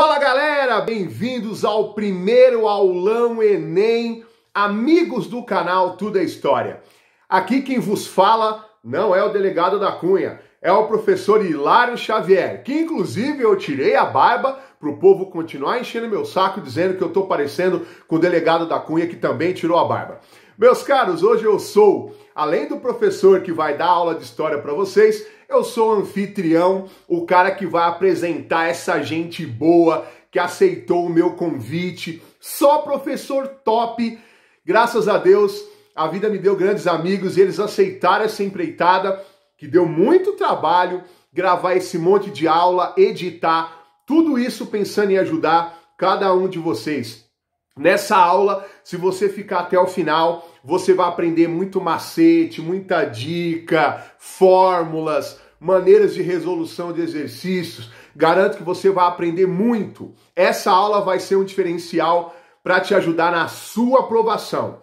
Fala galera, bem-vindos ao primeiro aulão Enem, amigos do canal Tudo é História. Aqui quem vos fala não é o delegado da Cunha, é o professor Hilário Xavier, que inclusive eu tirei a barba para o povo continuar enchendo meu saco dizendo que eu tô parecendo com o delegado da Cunha que também tirou a barba. Meus caros, hoje eu sou, além do professor que vai dar aula de história para vocês, eu sou o anfitrião, o cara que vai apresentar essa gente boa que aceitou o meu convite. Só professor top. Graças a Deus, a vida me deu grandes amigos e eles aceitaram essa empreitada, que deu muito trabalho gravar esse monte de aula, editar, tudo isso pensando em ajudar cada um de vocês. Nessa aula, se você ficar até o final, você vai aprender muito macete, muita dica, fórmulas, maneiras de resolução de exercícios. Garanto que você vai aprender muito. Essa aula vai ser um diferencial para te ajudar na sua aprovação.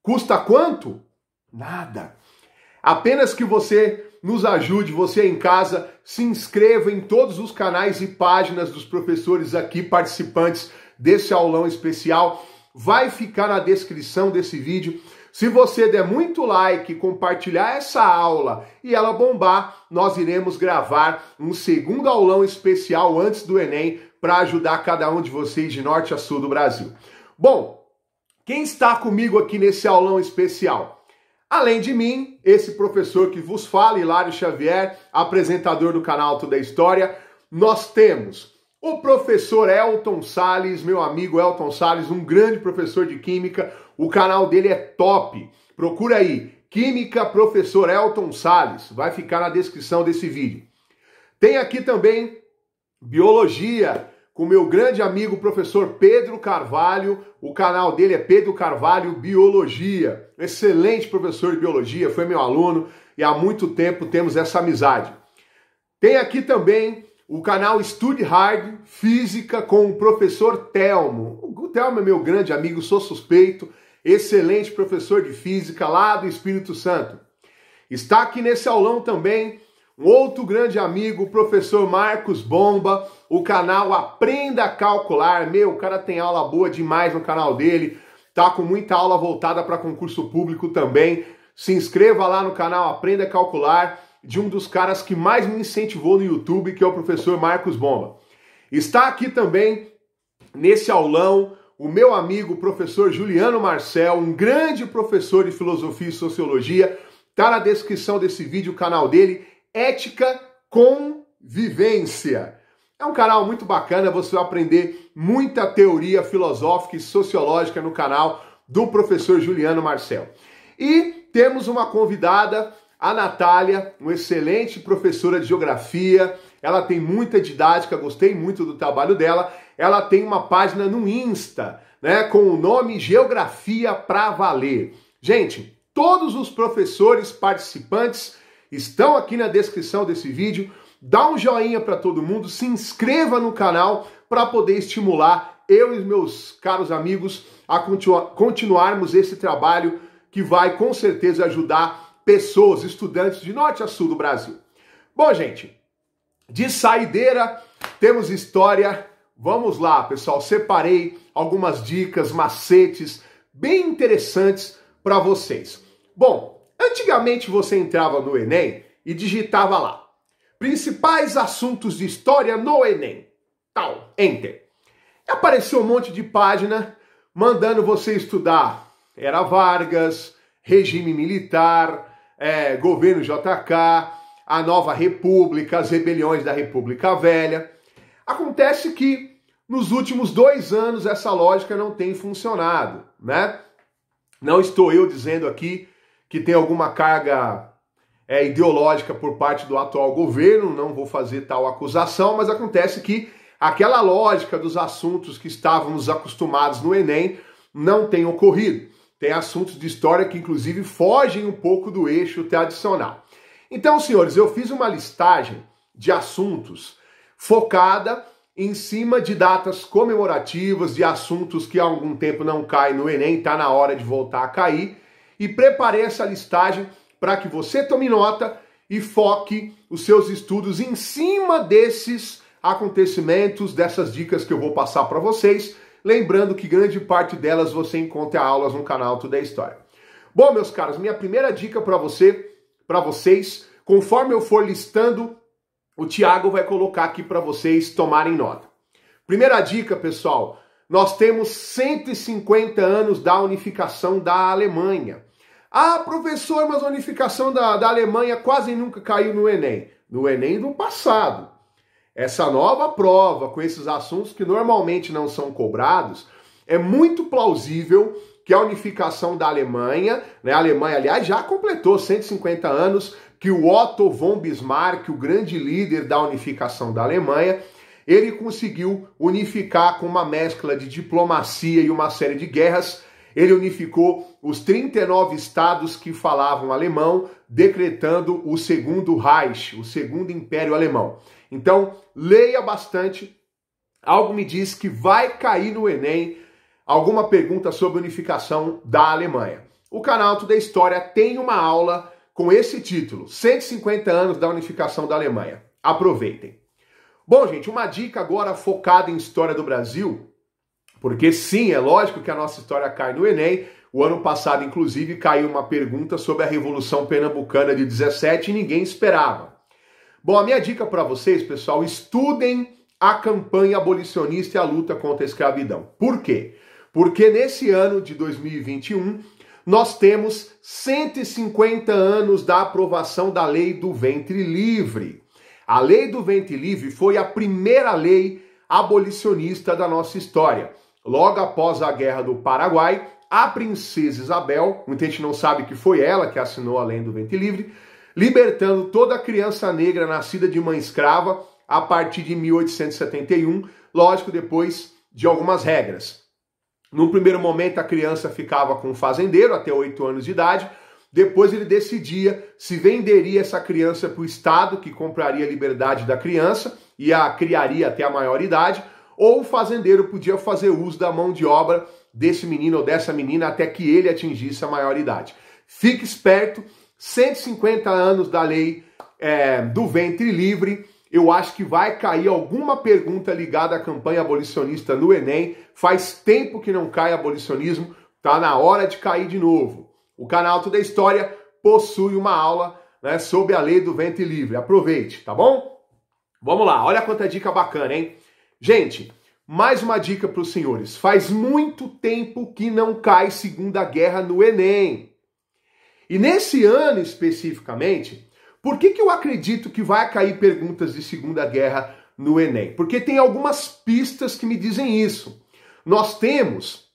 Custa quanto? Nada. Apenas que você nos ajude, você em casa, se inscreva em todos os canais e páginas dos professores aqui participantes desse aulão especial. Vai ficar na descrição desse vídeo. Se você der muito like, compartilhar essa aula e ela bombar, nós iremos gravar um segundo aulão especial antes do Enem para ajudar cada um de vocês de norte a sul do Brasil. Bom, quem está comigo aqui nesse aulão especial? Além de mim, esse professor que vos fala, Hilário Xavier, apresentador do canal Tudo é História, nós temos o professor Elton Salles, meu amigo Elton Salles, um grande professor de Química. O canal dele é top. Procura aí, Química Professor Elton Salles. Vai ficar na descrição desse vídeo. Tem aqui também Biologia, com meu grande amigo professor Pedro Carvalho. O canal dele é Pedro Carvalho Biologia. Excelente professor de Biologia, foi meu aluno e há muito tempo temos essa amizade. Tem aqui também o canal Estude Hard Física com o professor Telmo. O Telmo é meu grande amigo, sou suspeito, excelente professor de Física lá do Espírito Santo. Está aqui nesse aulão também um outro grande amigo, o professor Marcos Bomba, o canal Aprenda a Calcular. Meu, o cara tem aula boa demais no canal dele, tá com muita aula voltada para concurso público também. Se inscreva lá no canal Aprenda a Calcular, de um dos caras que mais me incentivou no YouTube, que é o professor Marcos Bomba. Está aqui também, nesse aulão, o meu amigo, o professor Juliano Marcel, um grande professor de Filosofia e Sociologia. Está na descrição desse vídeo o canal dele, Ética Convivência. É um canal muito bacana, você vai aprender muita teoria filosófica e sociológica no canal do professor Juliano Marcel. E temos uma convidada, a Natália, uma excelente professora de Geografia. Ela tem muita didática, gostei muito do trabalho dela. Ela tem uma página no Insta, né, com o nome Geografia pra Valer. Gente, todos os professores participantes estão aqui na descrição desse vídeo. Dá um joinha para todo mundo, se inscreva no canal para poder estimular eu e meus caros amigos a continuarmos esse trabalho que vai com certeza ajudar pessoas, estudantes de norte a sul do Brasil. Bom, gente, de saideira temos história. Vamos lá, pessoal. Separei algumas dicas, macetes bem interessantes para vocês. Bom, antigamente você entrava no Enem e digitava lá: principais assuntos de história no Enem. Tal, enter. E apareceu um monte de página mandando você estudar Era Vargas, regime militar, governo JK, a nova república, as rebeliões da República Velha. Acontece que nos últimos 2 anos essa lógica não tem funcionado, né? Não estou eu dizendo aqui que tem alguma carga ideológica por parte do atual governo, não vou fazer tal acusação, mas acontece que aquela lógica dos assuntos que estávamos acostumados no Enem não tem ocorrido. Tem assuntos de história que, inclusive, fogem um pouco do eixo tradicional. Então, senhores, eu fiz uma listagem de assuntos focada em cima de datas comemorativas, de assuntos que há algum tempo não caem no Enem, está na hora de voltar a cair, e preparei essa listagem para que você tome nota e foque os seus estudos em cima desses acontecimentos dessas dicas que eu vou passar para vocês. Lembrando que grande parte delas você encontra aulas no canal Tudo é História. Bom, meus caros, minha primeira dica para vocês, conforme eu for listando, o Thiago vai colocar aqui para vocês tomarem nota. Primeira dica, pessoal, nós temos 150 anos da unificação da Alemanha. Ah, professor, mas a unificação da Alemanha quase nunca caiu no Enem. No Enem do passado. Essa nova prova, com esses assuntos que normalmente não são cobrados, é muito plausível que a unificação da Alemanha, né, a Alemanha, aliás, já completou 150 anos, que o Otto von Bismarck, o grande líder da unificação da Alemanha, ele conseguiu unificar com uma mescla de diplomacia e uma série de guerras. Ele unificou os 39 estados que falavam alemão, decretando o Segundo Reich, o Segundo Império Alemão. Então, leia bastante. Algo me diz que vai cair no Enem alguma pergunta sobre a unificação da Alemanha. O canal Tudo é História tem uma aula com esse título, 150 anos da unificação da Alemanha. Aproveitem. Bom, gente, uma dica agora focada em história do Brasil, porque sim, é lógico que a nossa história cai no Enem. O ano passado, inclusive, caiu uma pergunta sobre a Revolução Pernambucana de 17 e ninguém esperava. Bom, a minha dica para vocês, pessoal, estudem a campanha abolicionista e a luta contra a escravidão. Por quê? Porque nesse ano de 2021, nós temos 150 anos da aprovação da Lei do Ventre Livre. A Lei do Ventre Livre foi a primeira lei abolicionista da nossa história. Logo após a Guerra do Paraguai, a princesa Isabel, muita gente não sabe que foi ela que assinou a Lei do Ventre Livre, libertando toda criança negra nascida de mãe escrava a partir de 1871, lógico, depois de algumas regras. No primeiro momento, a criança ficava com um fazendeiro até 8 anos de idade, depois ele decidia se venderia essa criança para o Estado, que compraria a liberdade da criança e a criaria até a maioridade, ou o fazendeiro podia fazer uso da mão de obra desse menino ou dessa menina até que ele atingisse a maioridade. Fique esperto, 150 anos da lei do ventre livre, eu acho que vai cair alguma pergunta ligada à campanha abolicionista no Enem. Faz tempo que não cai abolicionismo, tá na hora de cair de novo. O canal Tudo é História possui uma aula, né, sobre a lei do ventre livre. Aproveite, tá bom? Vamos lá, olha quanta dica bacana, hein? Gente, mais uma dica para os senhores. Faz muito tempo que não cai Segunda Guerra no Enem. E nesse ano especificamente, por que eu acredito que vai cair perguntas de Segunda Guerra no Enem? Porque tem algumas pistas que me dizem isso. Nós temos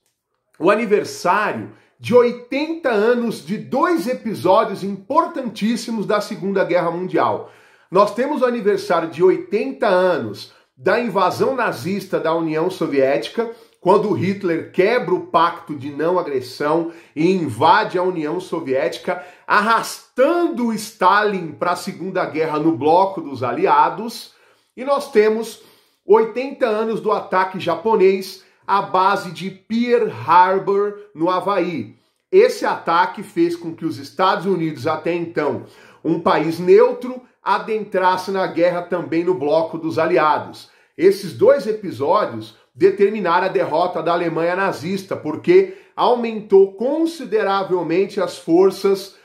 o aniversário de 80 anos de 2 episódios importantíssimos da Segunda Guerra Mundial. Nós temos o aniversário de 80 anos da invasão nazista da União Soviética, quando Hitler quebra o pacto de não agressão e invade a União Soviética, arrastando Stalin para a Segunda Guerra no bloco dos aliados. E nós temos 80 anos do ataque japonês à base de Pearl Harbor, no Havaí. Esse ataque fez com que os Estados Unidos, até então um país neutro, adentrasse na guerra também no bloco dos aliados. Esses 2 episódios determinaram a derrota da Alemanha nazista, porque aumentou consideravelmente as forças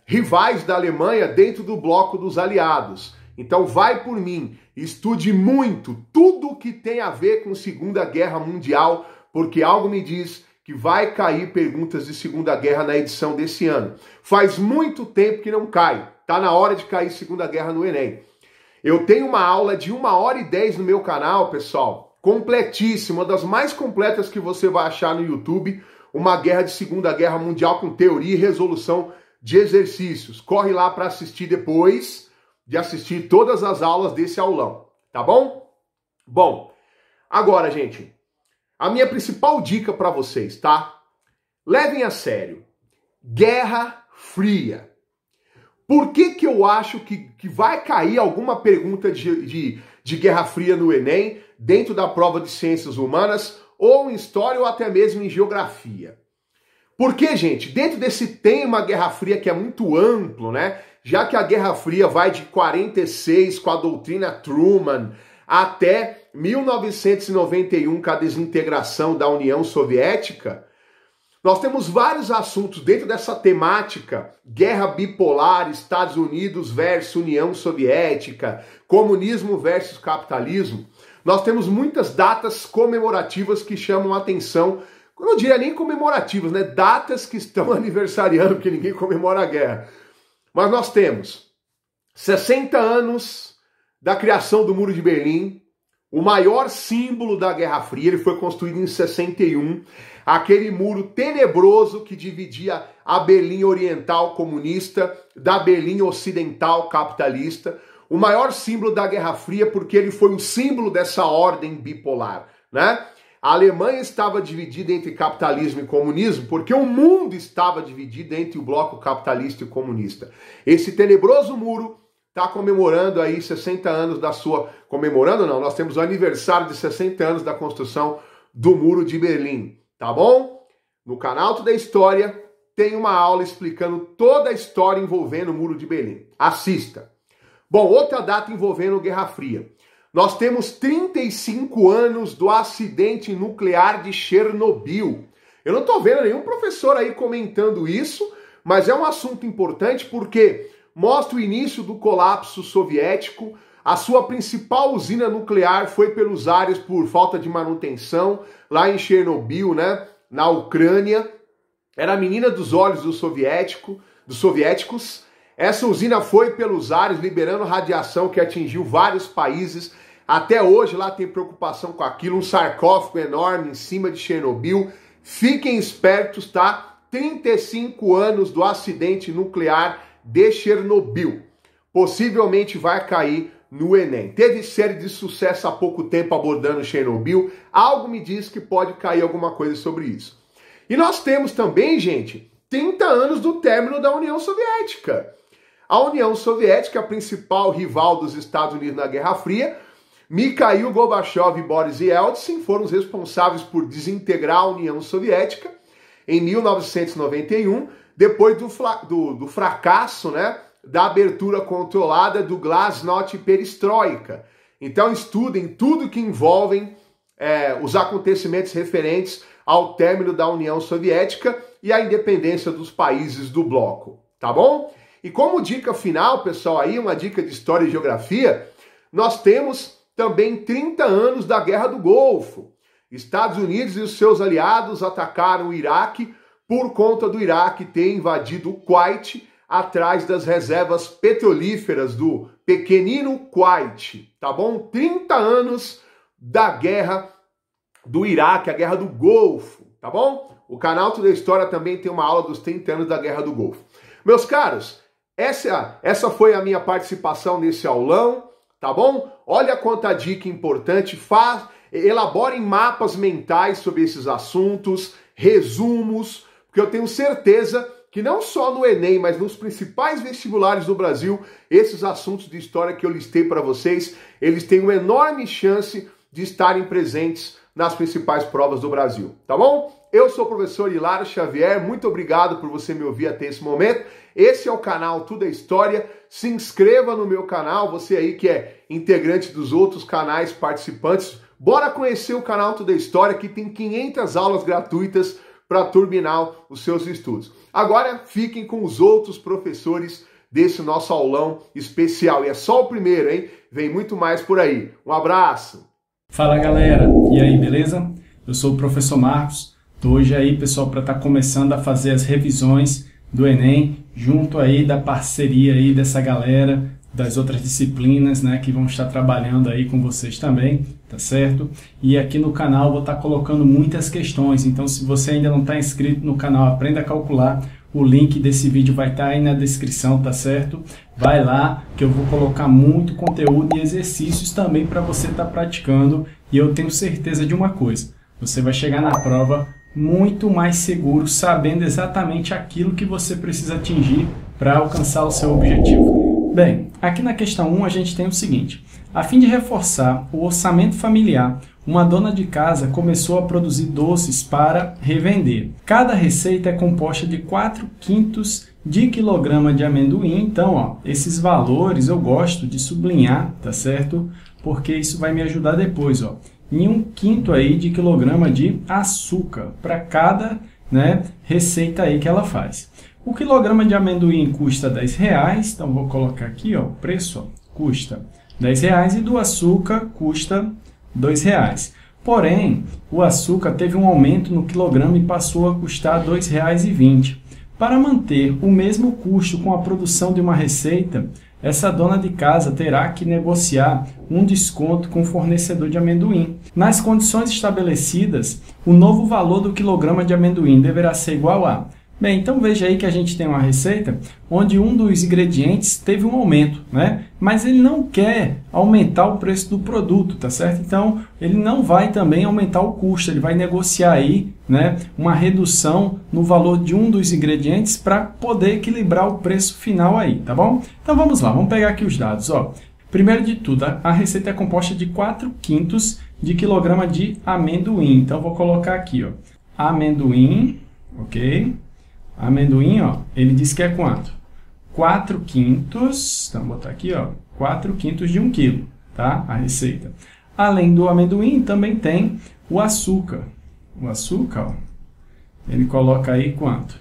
rivais da Alemanha dentro do bloco dos aliados. Então vai por mim, estude muito tudo que tem a ver com Segunda Guerra Mundial, porque algo me diz que vai cair perguntas de Segunda Guerra na edição desse ano. Faz muito tempo que não cai, tá na hora de cair Segunda Guerra no Enem. Eu tenho uma aula de 1h10 no meu canal, pessoal, completíssima, uma das mais completas que você vai achar no YouTube, uma guerra de Segunda Guerra Mundial com teoria e resolução de exercícios. Corre lá para assistir depois de assistir todas as aulas desse aulão, tá bom? Bom, agora, gente, a minha principal dica para vocês, tá? Levem a sério. Guerra Fria. Por que eu acho que vai cair alguma pergunta de Guerra Fria no Enem, dentro da prova de Ciências Humanas, ou em História, ou até mesmo em Geografia? Porque, gente, dentro desse tema Guerra Fria, que é muito amplo, né? Já que a Guerra Fria vai de 46, com a doutrina Truman, até 1991, com a desintegração da União Soviética, nós temos vários assuntos dentro dessa temática: guerra bipolar, Estados Unidos versus União Soviética, comunismo versus capitalismo. Nós temos muitas datas comemorativas que chamam a atenção. Eu não diria nem comemorativas, né? Datas que estão aniversariando, porque ninguém comemora a guerra. Mas nós temos 60 anos da criação do Muro de Berlim, o maior símbolo da Guerra Fria. Ele foi construído em 61, aquele muro tenebroso que dividia a Berlim Oriental comunista da Berlim Ocidental capitalista. O maior símbolo da Guerra Fria porque ele foi o símbolo dessa ordem bipolar, né? A Alemanha estava dividida entre capitalismo e comunismo porque o mundo estava dividido entre o bloco capitalista e comunista. Esse tenebroso muro está comemorando aí 60 anos da sua... Comemorando não, nós temos o aniversário de 60 anos da construção do Muro de Berlim, tá bom? No canal Tudo é História tem uma aula explicando toda a história envolvendo o Muro de Berlim. Assista! Bom, outra data envolvendo Guerra Fria. Nós temos 35 anos do acidente nuclear de Chernobyl. Eu não estou vendo nenhum professor aí comentando isso, mas é um assunto importante porque mostra o início do colapso soviético. A sua principal usina nuclear foi pelos ares por falta de manutenção, lá em Chernobyl, né, na Ucrânia. Era a menina dos olhos dos soviéticos. Essa usina foi pelos ares, liberando radiação que atingiu vários países. Até hoje lá tem preocupação com aquilo, um sarcófago enorme em cima de Chernobyl. Fiquem espertos, tá? 35 anos do acidente nuclear de Chernobyl. Possivelmente vai cair no Enem. Teve série de sucesso há pouco tempo abordando Chernobyl. Algo me diz que pode cair alguma coisa sobre isso. E nós temos também, gente, 30 anos do término da União Soviética. A União Soviética, a principal rival dos Estados Unidos na Guerra Fria, Mikhail Gorbachev e Boris Yeltsin foram os responsáveis por desintegrar a União Soviética em 1991, depois do fracasso, né, da abertura controlada do Glasnost e Perestroika. Então estudem tudo que envolvem os acontecimentos referentes ao término da União Soviética e à independência dos países do bloco, tá bom? E como dica final, pessoal, aí uma dica de história e geografia, nós temos também 30 anos da Guerra do Golfo. Estados Unidos e os seus aliados atacaram o Iraque por conta do Iraque ter invadido o Kuwait atrás das reservas petrolíferas do pequenino Kuwait, tá bom? 30 anos da Guerra do Iraque, a Guerra do Golfo, tá bom? O canal Tudo é História também tem uma aula dos 30 anos da Guerra do Golfo. Meus caros, essa foi a minha participação nesse aulão, tá bom? Olha quanta dica importante, elaborem mapas mentais sobre esses assuntos, resumos, porque eu tenho certeza que não só no Enem, mas nos principais vestibulares do Brasil, esses assuntos de história que eu listei para vocês, eles têm uma enorme chance de estarem presentes nas principais provas do Brasil, tá bom? Eu sou o professor Hilário Xavier, muito obrigado por você me ouvir até esse momento. Esse é o canal Tudo é História. Se inscreva no meu canal, você aí que é integrante dos outros canais participantes. Bora conhecer o canal Tudo é História, que tem 500 aulas gratuitas para turbinar os seus estudos. Agora fiquem com os outros professores desse nosso aulão especial. E é só o primeiro, hein? Vem muito mais por aí. Um abraço! Fala galera, e aí, beleza? Eu sou o professor Marcos. Tô hoje aí, pessoal, para estar começando a fazer as revisões do Enem, junto aí da parceria aí dessa galera, das outras disciplinas, né, que vão estar trabalhando aí com vocês também, tá certo? E aqui no canal vou estar colocando muitas questões, então se você ainda não está inscrito no canal Aprenda a Calcular, o link desse vídeo vai estar aí na descrição, tá certo? Vai lá que eu vou colocar muito conteúdo e exercícios também para você estar praticando, e eu tenho certeza de uma coisa, você vai chegar na prova muito mais seguro, sabendo exatamente aquilo que você precisa atingir para alcançar o seu objetivo. Bem, aqui na questão 1 a gente tem o seguinte: a fim de reforçar o orçamento familiar, uma dona de casa começou a produzir doces para revender. Cada receita é composta de 4/5 de quilograma de amendoim. Então, ó, esses valores eu gosto de sublinhar, tá certo? Porque isso vai me ajudar depois, ó. Em 1/5 aí de quilograma de açúcar para cada, né, receita aí que ela faz. O quilograma de amendoim custa R$10, então vou colocar aqui, ó, o preço, ó, custa R$10 e do açúcar custa R$2. Porém, o açúcar teve um aumento no quilograma e passou a custar R$2,20. Para manter o mesmo custo com a produção de uma receita, essa dona de casa terá que negociar um desconto com o fornecedor de amendoim. Nas condições estabelecidas, o novo valor do quilograma de amendoim deverá ser igual a... Bem, então veja aí que a gente tem uma receita onde um dos ingredientes teve um aumento, né? Mas ele não quer aumentar o preço do produto, tá certo? Então, ele não vai também aumentar o custo, ele vai negociar aí, né, uma redução no valor de um dos ingredientes para poder equilibrar o preço final aí, tá bom? Então vamos lá, vamos pegar aqui os dados, ó. Primeiro de tudo, a receita é composta de 4/5 de quilograma de amendoim. Então, vou colocar aqui, ó, amendoim, ok? Amendoim, ó, ele diz que é quanto? 4/5, então vou botar aqui, ó, 4/5 de 1 quilo, tá? A receita. Além do amendoim, também tem o açúcar. O açúcar, ó, ele coloca aí quanto?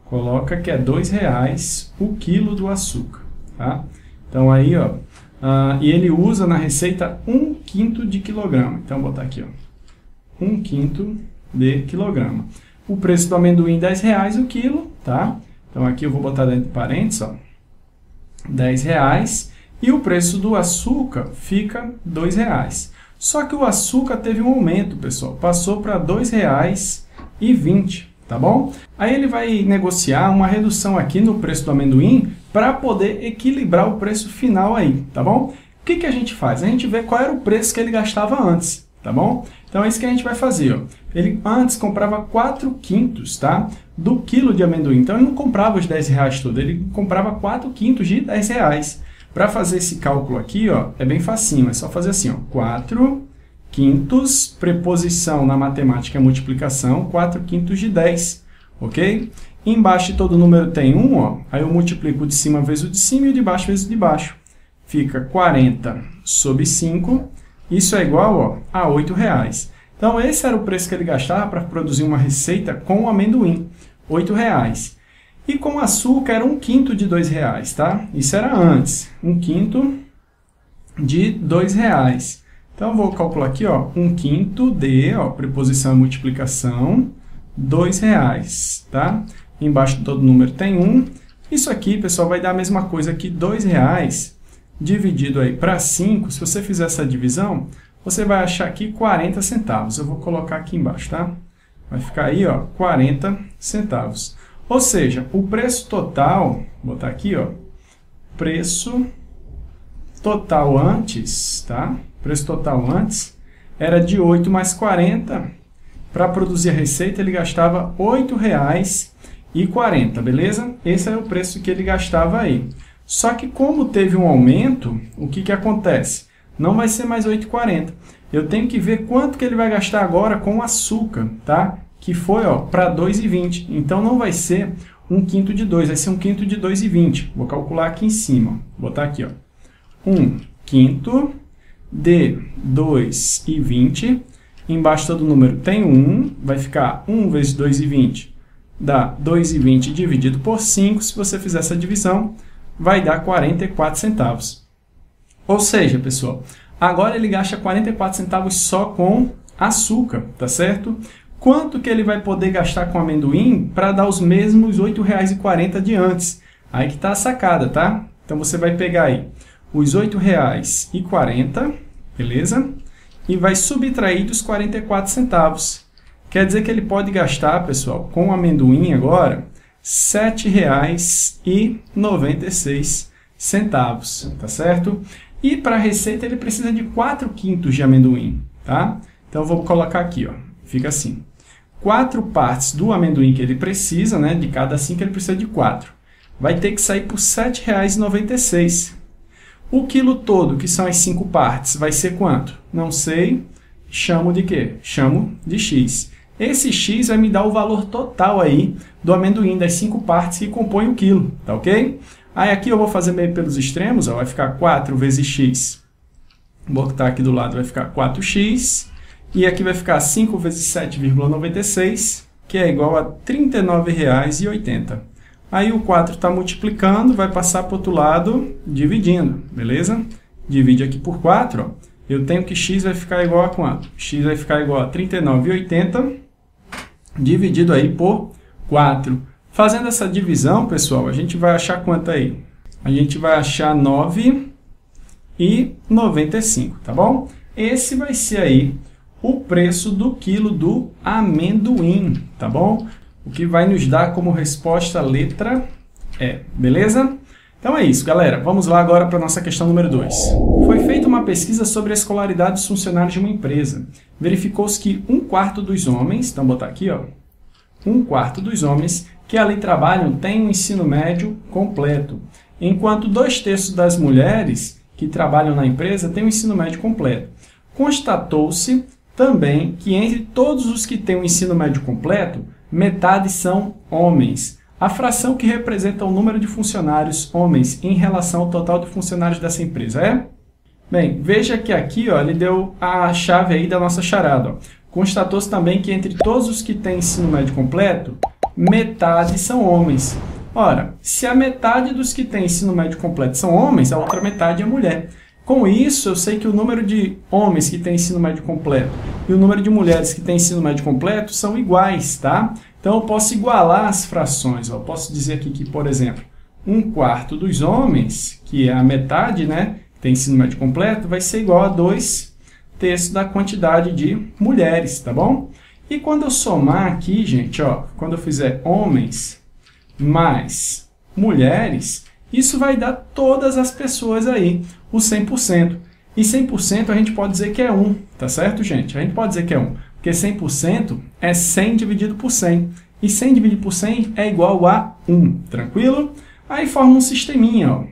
Coloca que é R$2 o quilo do açúcar, tá? Então aí, ó, e ele usa na receita 1/5 de quilograma. Então vou botar aqui, ó, 1/5 de quilograma. O preço do amendoim R$10 o quilo, tá? Então aqui eu vou botar dentro de parênteses, ó, R$10. E o preço do açúcar fica R$2. Só que o açúcar teve um aumento, pessoal. Passou para R$2,20, tá bom? Aí ele vai negociar uma redução aqui no preço do amendoim para poder equilibrar o preço final aí, tá bom? O que a gente faz? A gente vê qual era o preço que ele gastava antes, tá bom? Então é isso que a gente vai fazer, ó. Ele antes comprava 4/5, tá, do quilo de amendoim. Então ele não comprava os R$10 todo, ele comprava 4/5 de R$10. Para fazer esse cálculo aqui, ó, é bem facinho, é só fazer assim, ó, 4/5, preposição na matemática é multiplicação, 4/5 de 10, ok? Embaixo de todo número tem 1, ó, aí eu multiplico o de cima vezes o de cima e o de baixo vezes o de baixo. Fica 40/5, isso é igual, ó, a R$8. Então, esse era o preço que ele gastava para produzir uma receita com amendoim, R$8. E com açúcar era 1/5 de R$2, tá? Isso era antes, 1/5 de R$2. Então, vou calcular aqui, ó, 1/5 de, ó, preposição e multiplicação, R$2, tá? Embaixo de todo número tem 1. Isso aqui, pessoal, vai dar a mesma coisa que R$2 dividido aí para 5. Se você fizer essa divisão, você vai achar aqui 40 centavos. Eu vou colocar aqui embaixo, tá? Vai ficar aí, ó, 40 centavos. Ou seja, o preço total, vou botar aqui, ó, preço total antes, tá? Preço total antes era de 8 mais 40. Para produzir a receita, ele gastava R$8,40, beleza? Esse é o preço que ele gastava aí. Só que como teve um aumento, o que acontece? Não vai ser mais R$8,40. Eu tenho que ver quanto que ele vai gastar agora com açúcar, tá? Que foi, ó, para R$2,20. Então, não vai ser 1/5 de 2, vai ser 1/5 de R$2,20. Vou calcular aqui em cima. Vou botar aqui, ó, 1/5 de R$2,20. Embaixo todo número tem 1. Vai ficar 1 vezes R$2,20 dá R$2,20 dividido por 5. Se você fizer essa divisão, vai dar 44 centavos. Ou seja, pessoal, agora ele gasta 44 centavos só com açúcar, tá certo? Quanto que ele vai poder gastar com amendoim para dar os mesmos R$8,40 de antes? Aí que está a sacada, tá? Então, você vai pegar aí os R$8,40, beleza? E vai subtrair dos 44 centavos. Quer dizer que ele pode gastar, pessoal, com amendoim agora, R$ 7,96, tá certo? E para a receita ele precisa de 4/5 de amendoim, tá? Então, eu vou colocar aqui, ó, fica assim. 4 partes do amendoim que ele precisa, né? De cada 5 ele precisa de 4. Vai ter que sair por R$ 7,96. O quilo todo, que são as 5 partes, vai ser quanto? Não sei. Chamo de quê? Chamo de X. Esse x vai me dar o valor total aí do amendoim, das 5 partes que compõem o quilo, tá ok? Aí aqui eu vou fazer meio pelos extremos, ó, vai ficar 4 vezes x. Vou botar aqui do lado, vai ficar 4x. E aqui vai ficar 5 vezes 7,96, que é igual a R$ 39,80. Aí o 4 está multiplicando, vai passar para o outro lado dividindo, beleza? Divide aqui por 4, ó. Eu tenho que x vai ficar igual a quanto? X vai ficar igual a R$ 39,80 dividido aí por 4. Fazendo essa divisão, pessoal, a gente vai achar quanto aí? A gente vai achar 9,95, tá bom? Esse vai ser aí o preço do quilo do amendoim, tá bom? O que vai nos dar como resposta a letra E, beleza? Então é isso, galera. Vamos lá agora para a nossa questão número 2. Foi feita uma pesquisa sobre a escolaridade dos funcionários de uma empresa. Verificou-se que 1/4 dos homens, então vou botar aqui, ó, 1/4 dos homens que ali trabalham têm um ensino médio completo, enquanto 2/3 das mulheres que trabalham na empresa têm um ensino médio completo. Constatou-se também que entre todos os que têm um ensino médio completo, metade são homens. A fração que representa o número de funcionários homens em relação ao total de funcionários dessa empresa é? Bem, veja que aqui ó, ele deu a chave aí da nossa charada. Constatou-se também que entre todos os que têm ensino médio completo, metade são homens. Ora, se a metade dos que têm ensino médio completo são homens, a outra metade é mulher. Com isso, eu sei que o número de homens que têm ensino médio completo e o número de mulheres que têm ensino médio completo são iguais, tá? Então, eu posso igualar as frações. Eu posso dizer aqui que, por exemplo, 1/4 dos homens, que é a metade, né, que tem ensino médio completo, vai ser igual a 2/3 da quantidade de mulheres, tá bom? E quando eu somar aqui, gente, ó, quando eu fizer homens mais mulheres, isso vai dar todas as pessoas aí, o 100%. E 100% a gente pode dizer que é 1, tá certo, gente? A gente pode dizer que é 1, porque 100% é 100 dividido por 100. E 100 dividido por 100 é igual a 1, tranquilo? Aí forma um sisteminha, ó.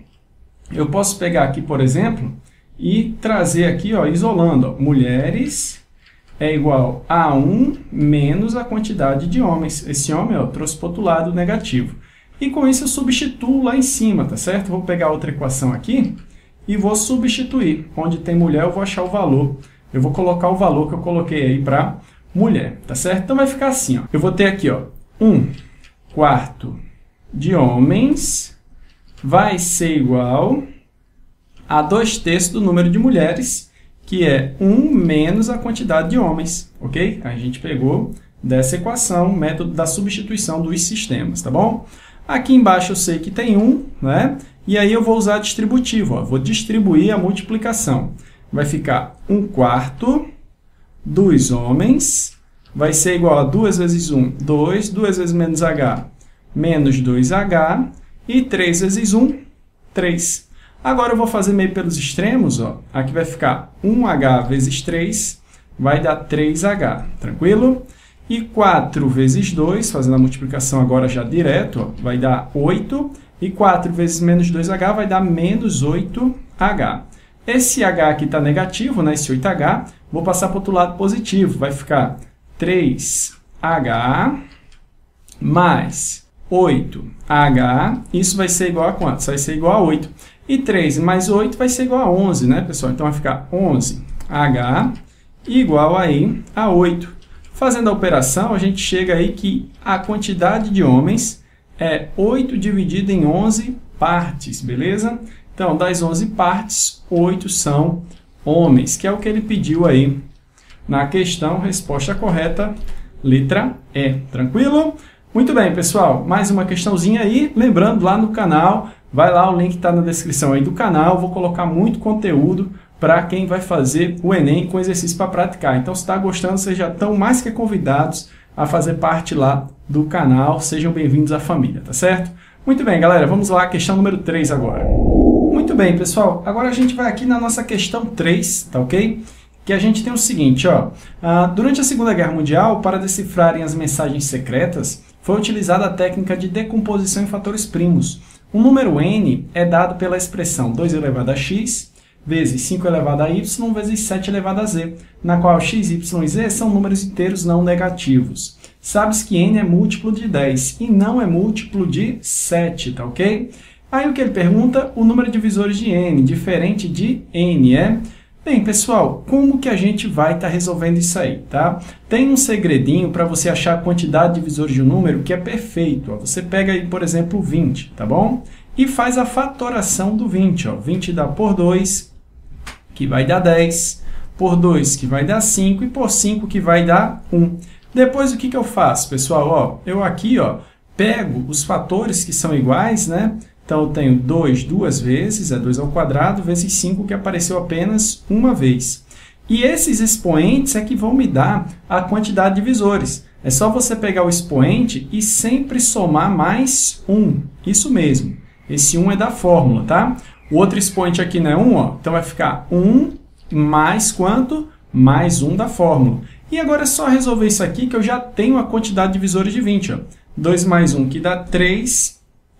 Eu posso pegar aqui, por exemplo, e trazer aqui, ó, isolando, ó, mulheres é igual a 1 menos a quantidade de homens. Esse homem, ó, trouxe para o outro lado negativo. E com isso eu substituo lá em cima, tá certo? Vou pegar outra equação aqui e vou substituir. Onde tem mulher eu vou achar o valor. Eu vou colocar o valor que eu coloquei aí para mulher, tá certo? Então vai ficar assim, ó. Eu vou ter aqui, ó, 1/4 de homens vai ser igual a 2/3 do número de mulheres, que é 1 menos a quantidade de homens, ok? A gente pegou dessa equação, método da substituição dos sistemas, tá bom? Aqui embaixo eu sei que tem 1, né? E aí eu vou usar distributivo, ó. Vou distribuir a multiplicação. Vai ficar 1/4 dos homens, vai ser igual a 2 vezes 1, 2, 2 vezes menos h, menos 2h, e 3 vezes 1, 3. Agora eu vou fazer meio pelos extremos, ó. Aqui vai ficar 1h vezes 3, vai dar 3h, tranquilo? E 4 vezes 2, fazendo a multiplicação agora já direto, ó, vai dar 8. E 4 vezes menos 2h vai dar menos 8h. Esse h aqui está negativo, né? Esse 8h, vou passar para o outro lado positivo. Vai ficar 3h mais 8h. Isso vai ser igual a quanto? Isso vai ser igual a 8. E 3 mais 8 vai ser igual a 11, né, pessoal? Então vai ficar 11h igual aí a 8. Fazendo a operação, a gente chega aí que a quantidade de homens é 8 dividido em 11 partes, beleza? Então, das 11 partes, 8 são homens, que é o que ele pediu aí na questão. Resposta correta, letra E. Tranquilo? Muito bem, pessoal. Mais uma questãozinha aí. Lembrando, lá no canal, vai lá, o link está na descrição aí do canal. Vou colocar muito conteúdo para quem vai fazer o Enem com exercício para praticar. Então, se está gostando, vocês já estão mais que convidados a fazer parte lá do canal. Sejam bem-vindos à família, tá certo? Muito bem, galera, vamos lá, questão número 3 agora. Muito bem, pessoal, agora a gente vai aqui na nossa questão 3, tá ok? Que a gente tem o seguinte, ó. Durante a Segunda Guerra Mundial, para decifrarem as mensagens secretas, foi utilizada a técnica de decomposição em fatores primos. O número n é dado pela expressão 2 elevado a x vezes 5 elevado a y vezes 7 elevado a z, na qual x, y e z são números inteiros não negativos. Sabes que n é múltiplo de 10 e não é múltiplo de 7, tá ok? Aí o que ele pergunta? O número de divisores de n, diferente de n, é... Bem, pessoal, como que a gente vai estar resolvendo isso aí, tá? Tem um segredinho para você achar a quantidade de divisores de um número que é perfeito. Ó. Você pega aí, por exemplo, 20, tá bom? E faz a fatoração do 20, ó. 20 dá por 2, que vai dar 10, por 2, que vai dar 5, e por 5, que vai dar 1. Depois, o que eu faço, pessoal? Ó, eu aqui, ó, pego os fatores que são iguais, né? Então, eu tenho 2 duas vezes, é 2 ao quadrado, vezes 5, que apareceu apenas uma vez. E esses expoentes é que vão me dar a quantidade de divisores. É só você pegar o expoente e sempre somar mais 1. Isso mesmo. Esse 1 é da fórmula, tá? O outro expoente aqui não é 1, ó. Então, vai ficar 1 mais quanto? Mais 1 da fórmula. E agora é só resolver isso aqui que eu já tenho a quantidade de divisores de 20. Ó. 2 mais 1 que dá 3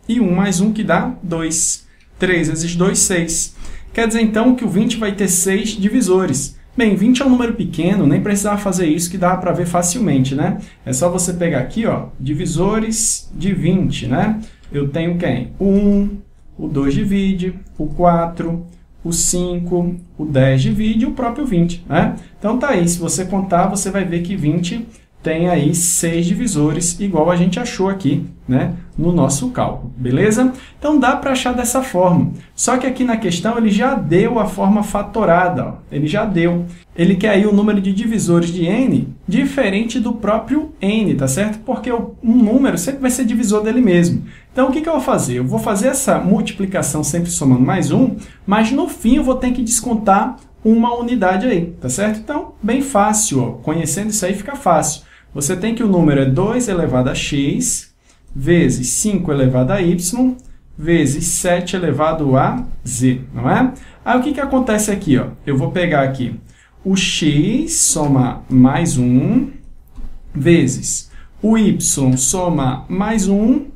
e 1 mais 1 que dá 2. 3 vezes 2, 6. Quer dizer, então, que o 20 vai ter 6 divisores. Bem, 20 é um número pequeno, nem precisava fazer isso, que dá para ver facilmente, né? É só você pegar aqui, ó, divisores de 20, né? Eu tenho quem? O 1, o 2 divide, o 4, o 5, o 10 divide e o próprio 20, né? Então, tá aí. Se você contar, você vai ver que 20 tem aí 6 divisores, igual a gente achou aqui, né, no nosso cálculo, beleza? Então, dá para achar dessa forma. Só que aqui na questão, ele já deu a forma fatorada, ó. Ele já deu. Ele quer aí o número de divisores de n diferente do próprio n, tá certo? Porque um número sempre vai ser divisor dele mesmo. Então, o que eu vou fazer? Eu vou fazer essa multiplicação sempre somando mais 1, mas no fim eu vou ter que descontar uma unidade aí, tá certo? Então, bem fácil, ó. Conhecendo isso aí fica fácil. Você tem que o número é 2 elevado a x, vezes 5 elevado a y, vezes 7 elevado a z, não é? Aí, o que acontece aqui? Ó? Eu vou pegar aqui o x, soma mais 1, vezes o y, soma mais 1,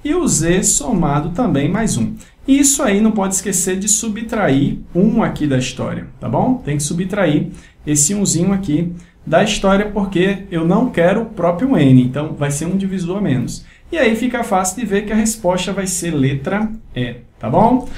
e o z, somado também mais 1. E isso aí não pode esquecer de subtrair 1 aqui da história, tá bom? Tem que subtrair esse 1zinho aqui da história, porque eu não quero o próprio n, então vai ser um divisor a menos. E aí fica fácil de ver que a resposta vai ser letra E, tá bom?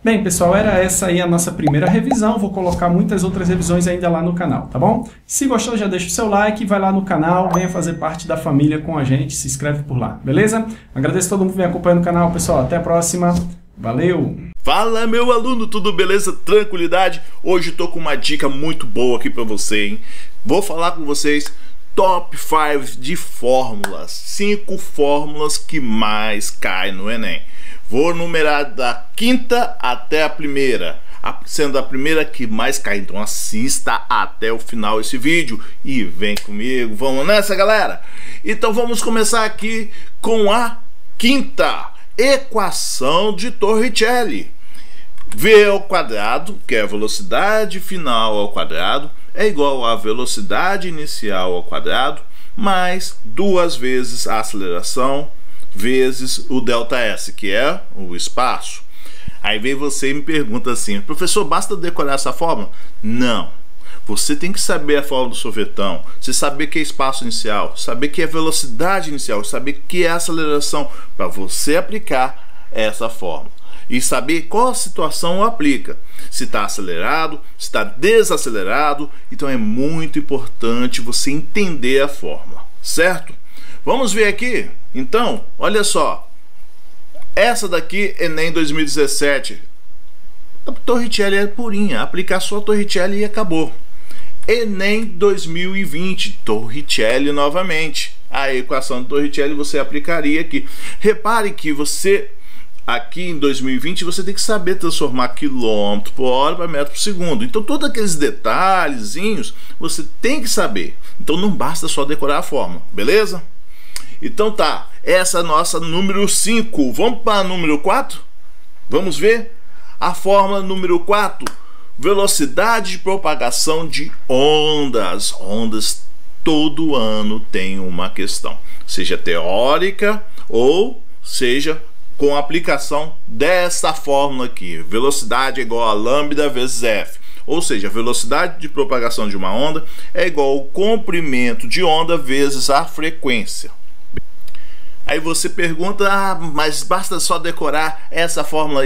Bem, pessoal, era essa aí a nossa primeira revisão. Vou colocar muitas outras revisões ainda lá no canal, tá bom? Se gostou, já deixa o seu like, vai lá no canal, venha fazer parte da família com a gente, se inscreve por lá, beleza? Agradeço a todo mundo que vem acompanhando o canal, pessoal. Até a próxima. Valeu! Fala, meu aluno, tudo beleza? Tranquilidade? Hoje eu tô com uma dica muito boa aqui pra você, hein? Vou falar com vocês top 5 de fórmulas. 5 fórmulas que mais caem no Enem. Vou numerar da quinta até a primeira, sendo a primeira que mais cai. Então assista até o final esse vídeo e vem comigo. Vamos nessa, galera? Então vamos começar aqui com a quinta. Equação de Torricelli. V ao quadrado, que é a velocidade final ao quadrado, é igual à velocidade inicial ao quadrado, mais 2 vezes a aceleração, vezes o ΔS, que é o espaço. Aí vem você e me pergunta assim, professor, basta decorar essa fórmula? Não. Você tem que saber a fórmula do sorvetão, você saber que é espaço inicial, saber que é velocidade inicial, saber que é aceleração, para você aplicar essa fórmula. E saber qual situação aplica. Se está acelerado, se está desacelerado. Então é muito importante você entender a fórmula, certo? Vamos ver aqui? Então, olha só. Essa daqui, Enem 2017. A Torricelli é purinha. Aplicar só a Torricelli e acabou. Enem 2020, Torricelli novamente. A equação de Torricelli você aplicaria aqui. Repare que você, aqui em 2020, você tem que saber transformar quilômetro por hora para metro por segundo. Então, todos aqueles detalhezinhos você tem que saber. Então, não basta só decorar a fórmula, beleza? Então, tá. Essa é a nossa número 5. Vamos para a número 4? Vamos ver? A fórmula número 4. Velocidade de propagação de ondas. Ondas todo ano tem uma questão, seja teórica ou seja com a aplicação dessa fórmula aqui. Velocidade é igual a lambda vezes f. Ou seja, a velocidade de propagação de uma onda é igual ao comprimento de onda vezes a frequência. Aí você pergunta, mas basta só decorar essa fórmula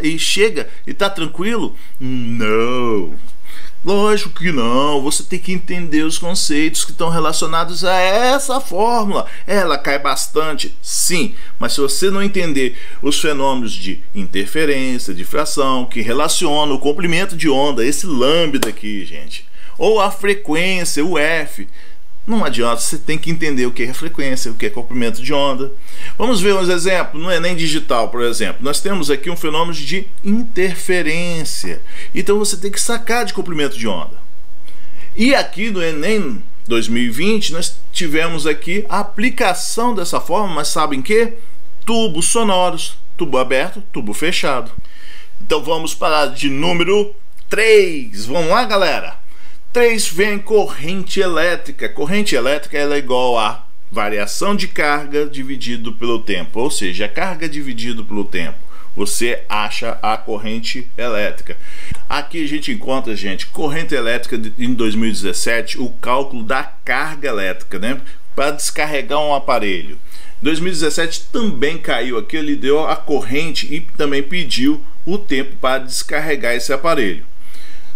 e chega e tá tranquilo? Não, lógico que não. Você tem que entender os conceitos que estão relacionados a essa fórmula. Ela cai bastante, sim, mas se você não entender os fenômenos de interferência, difração, que relacionam o comprimento de onda, esse lambda aqui, gente, ou a frequência, o f, não adianta, você tem que entender o que é frequência, o que é comprimento de onda. Vamos ver uns exemplos. No Enem Digital, por exemplo, nós temos aqui um fenômeno de interferência. Então você tem que sacar de comprimento de onda. E aqui no Enem 2020, nós tivemos aqui a aplicação dessa forma, mas sabem que? Tubos sonoros, tubo aberto, tubo fechado. Então vamos para de número 3. Vamos lá, galera? 3 vem corrente elétrica. Corrente elétrica ela é igual a variação de carga dividido pelo tempo, ou seja, a carga dividido pelo tempo. Você acha a corrente elétrica. Aqui a gente encontra, gente, corrente elétrica em 2017, o cálculo da carga elétrica, né, para descarregar um aparelho. 2017 também caiu aqui, ele deu a corrente e também pediu o tempo para descarregar esse aparelho.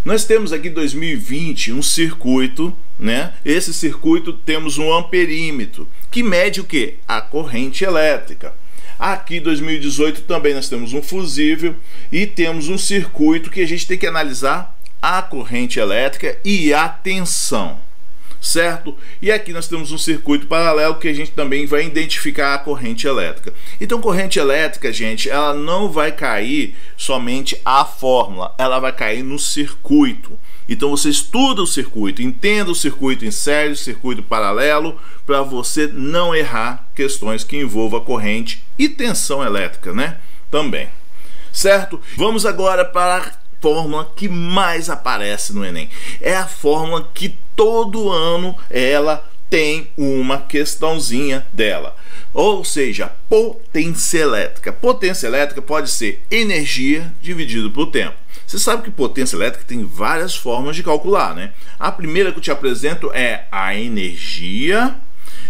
Nós temos aqui em 2020 um circuito, né? Esse circuito temos um amperímetro, que mede o que? A corrente elétrica. Aqui em 2018 também nós temos um fusível e temos um circuito que a gente tem que analisar a corrente elétrica e a tensão, certo? E aqui nós temos um circuito paralelo que a gente também vai identificar a corrente elétrica. Então, corrente elétrica, gente, ela não vai cair somente a fórmula, ela vai cair no circuito. Então você estuda o circuito, entenda o circuito em série, o circuito paralelo, para você não errar questões que envolvam a corrente e tensão elétrica, né? Também, certo? Vamos agora para a fórmula que mais aparece no Enem. É a fórmula que todo ano ela tem uma questãozinha dela. Ou seja, potência elétrica. Potência elétrica pode ser energia dividido pelo tempo. Você sabe que potência elétrica tem várias formas de calcular, né? A primeira que eu te apresento é a energia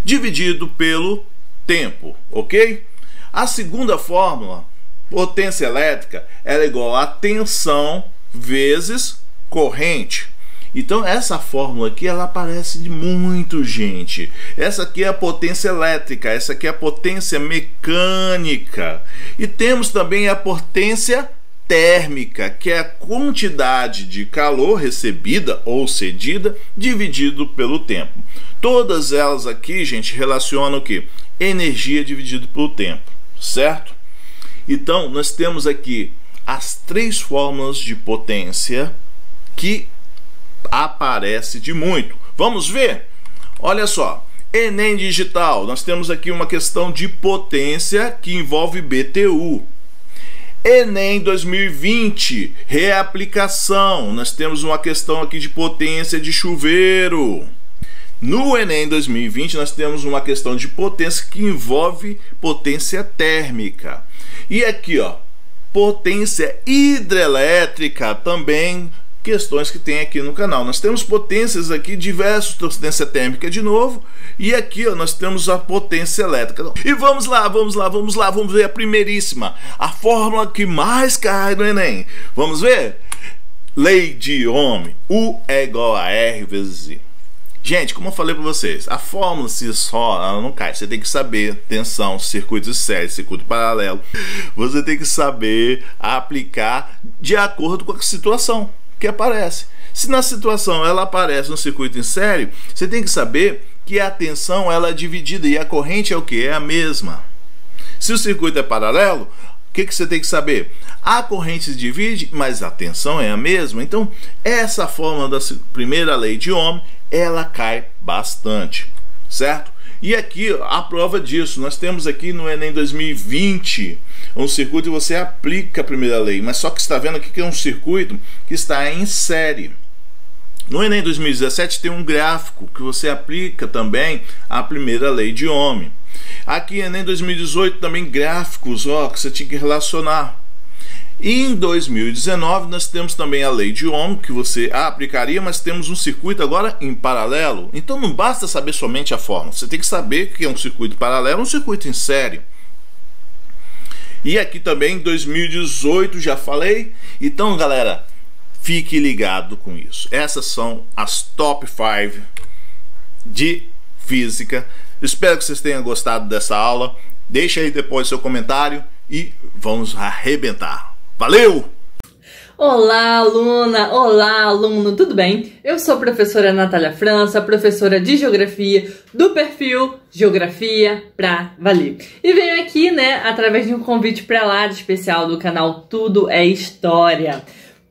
dividido pelo tempo, ok? A segunda fórmula, potência elétrica, ela é igual a tensão vezes corrente. Então essa fórmula aqui ela aparece de muito, gente. Essa aqui é a potência elétrica, essa aqui é a potência mecânica. E temos também a potência térmica, que é a quantidade de calor recebida ou cedida dividido pelo tempo. Todas elas aqui, gente, relacionam o que? Energia dividido pelo tempo, certo? Então nós temos aqui as 3 fórmulas de potência que aparece de muito. Vamos ver? Olha só, Enem Digital, nós temos aqui uma questão de potência que envolve BTU. Enem 2020, reaplicação, nós temos uma questão aqui de potência de chuveiro. No Enem 2020 nós temos uma questão de potência que envolve potência térmica. E aqui, ó, potência hidrelétrica, também questões que tem aqui no canal. Nós temos potências aqui diversas, potência térmica de novo, e aqui, ó, nós temos a potência elétrica. E vamos lá, vamos ver a primeiríssima, a fórmula que mais cai no Enem. Vamos ver? Lei de Ohm, U é igual a R vezes I. Gente, como eu falei para vocês, a fórmula se só ela não cai. Você tem que saber tensão, circuito de série, circuito paralelo. Você tem que saber aplicar de acordo com a situação que aparece. Se na situação ela aparece no circuito em série, você tem que saber que a tensão ela é dividida e a corrente é o que? É a mesma. Se o circuito é paralelo, o que você tem que saber? A corrente se divide, mas a tensão é a mesma. Então, essa fórmula da primeira lei de Ohm, ela cai bastante, certo? E aqui a prova disso, nós temos aqui no Enem 2020 um circuito e você aplica a primeira lei, mas só que você está vendo aqui que é um circuito que está em série. No Enem 2017 tem um gráfico que você aplica também a primeira lei de Ohm. Aqui Enem 2018 também gráficos, ó, que você tinha que relacionar. E em 2019 nós temos também a lei de Ohm, que você aplicaria, mas temos um circuito agora em paralelo. Então não basta saber somente a fórmula, você tem que saber que é um circuito paralelo, um circuito em série. E aqui também em 2018 já falei. Então galera, fique ligado com isso. Essas são as top 5 de física. Espero que vocês tenham gostado dessa aula. Deixa aí depois seu comentário e vamos arrebentar. Valeu! Olá, aluna! Olá, aluno! Tudo bem? Eu sou a professora Natália França, professora de Geografia do perfil Geografia pra Valer. E venho aqui, né, através de um convite pra lá de especial do canal Tudo é História.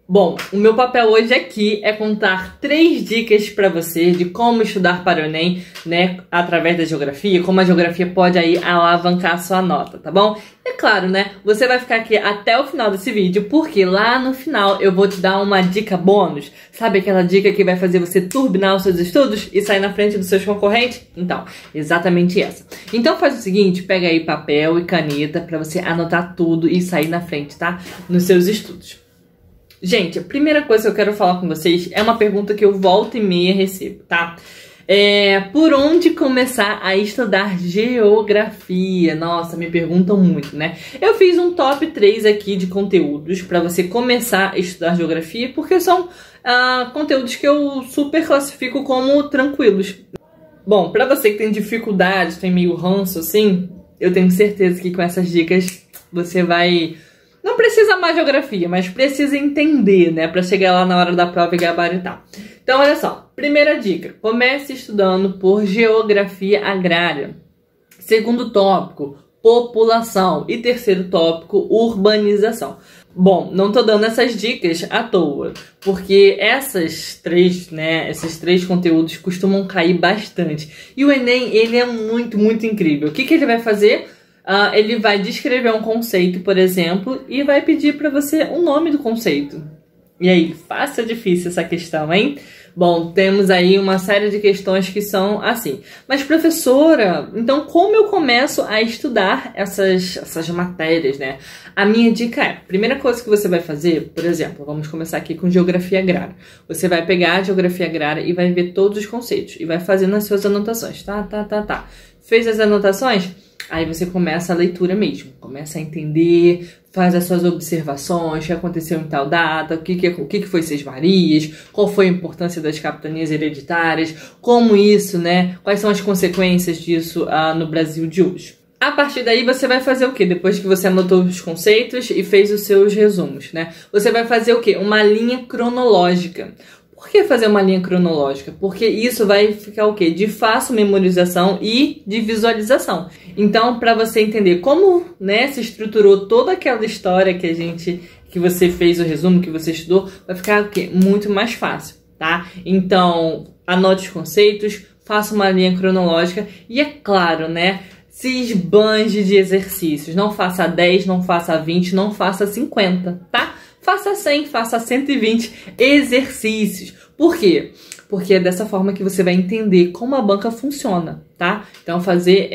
Bom, o meu papel hoje aqui é contar 3 dicas para você de como estudar para o Enem, né, através da geografia, como a geografia pode aí alavancar a sua nota, tá bom? É claro, né, você vai ficar aqui até o final desse vídeo, porque lá no final eu vou te dar uma dica bônus. Sabe aquela dica que vai fazer você turbinar os seus estudos e sair na frente dos seus concorrentes? Então, exatamente essa. Então faz o seguinte, pega aí papel e caneta para você anotar tudo e sair na frente, tá? Nos seus estudos. Gente, a primeira coisa que eu quero falar com vocês é uma pergunta que eu volta e meia recebo, tá? Por onde começar a estudar geografia? Nossa, me perguntam muito, né? Eu fiz um top 3 aqui de conteúdos para você começar a estudar geografia, porque são conteúdos que eu super classifico como tranquilos. Bom, para você que tem dificuldade, tem meio ranço assim, eu tenho certeza que com essas dicas você vai... Não precisa mais geografia, mas precisa entender, né? Para chegar lá na hora da prova e gabaritar. Então, olha só. Primeira dica. Comece estudando por geografia agrária. Segundo tópico, população. E terceiro tópico, urbanização. Bom, não tô dando essas dicas à toa, porque esses três conteúdos costumam cair bastante. E o Enem, ele é muito, muito incrível. O que ele vai fazer? Ele vai descrever um conceito, por exemplo, e vai pedir para você o nome do conceito. E aí, fácil ou difícil essa questão, hein? Bom, temos aí uma série de questões que são assim. Mas, professora, então como eu começo a estudar essas matérias, né? A minha dica é, primeira coisa que você vai fazer, por exemplo, vamos começar aqui com geografia agrária. Você vai pegar a geografia agrária e vai ver todos os conceitos e vai fazendo as suas anotações, tá. Fez as anotações? Aí você começa a leitura mesmo, começa a entender, faz as suas observações, o que aconteceu em tal data, o que foi Seis Marias, qual foi a importância das capitanias hereditárias, como isso, né? Quais são as consequências disso no Brasil de hoje. A partir daí você vai fazer o quê? Depois que você anotou os conceitos e fez os seus resumos, né? Você vai fazer o quê? Uma linha cronológica. Por que fazer uma linha cronológica? Porque isso vai ficar o quê? De fácil memorização e de visualização. Então, para você entender como, né, se estruturou toda aquela história que você fez o resumo, que você estudou, vai ficar o quê? Muito mais fácil, tá? Então, anote os conceitos, faça uma linha cronológica e, é claro, né, se esbanje de exercícios. Não faça 10, não faça 20, não faça 50, tá? Faça 100, faça 120 exercícios. Por quê? Porque é dessa forma que você vai entender como a banca funciona, tá? Então fazer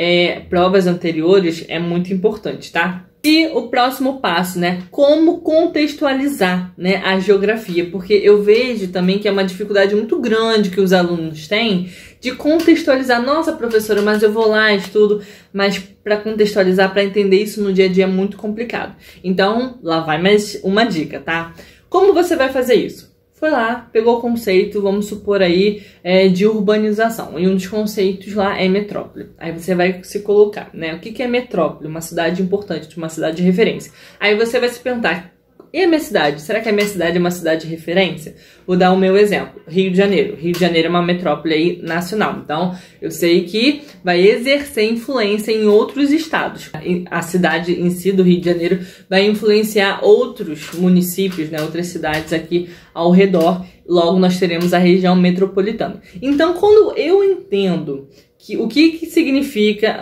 provas anteriores é muito importante, tá? E o próximo passo, né? Como contextualizar, né, a geografia. Porque eu vejo também que é uma dificuldade muito grande que os alunos têm de contextualizar. Nossa, professora, mas eu vou lá, estudo. Mas para contextualizar, para entender isso no dia a dia é muito complicado. Então, lá vai mais uma dica, tá? Como você vai fazer isso? Foi lá, pegou o conceito, vamos supor aí, de urbanização. E um dos conceitos lá é metrópole. Aí você vai se colocar, né? O que é metrópole? Uma cidade importante, uma cidade de referência. Aí você vai se perguntar, e a minha cidade? Será que a minha cidade é uma cidade de referência? Vou dar o meu exemplo. Rio de Janeiro. Rio de Janeiro é uma metrópole aí nacional. Então, eu sei que vai exercer influência em outros estados. A cidade em si do Rio de Janeiro vai influenciar outros municípios, né, outras cidades aqui ao redor. Logo, nós teremos a região metropolitana. Então, quando eu entendo o que significa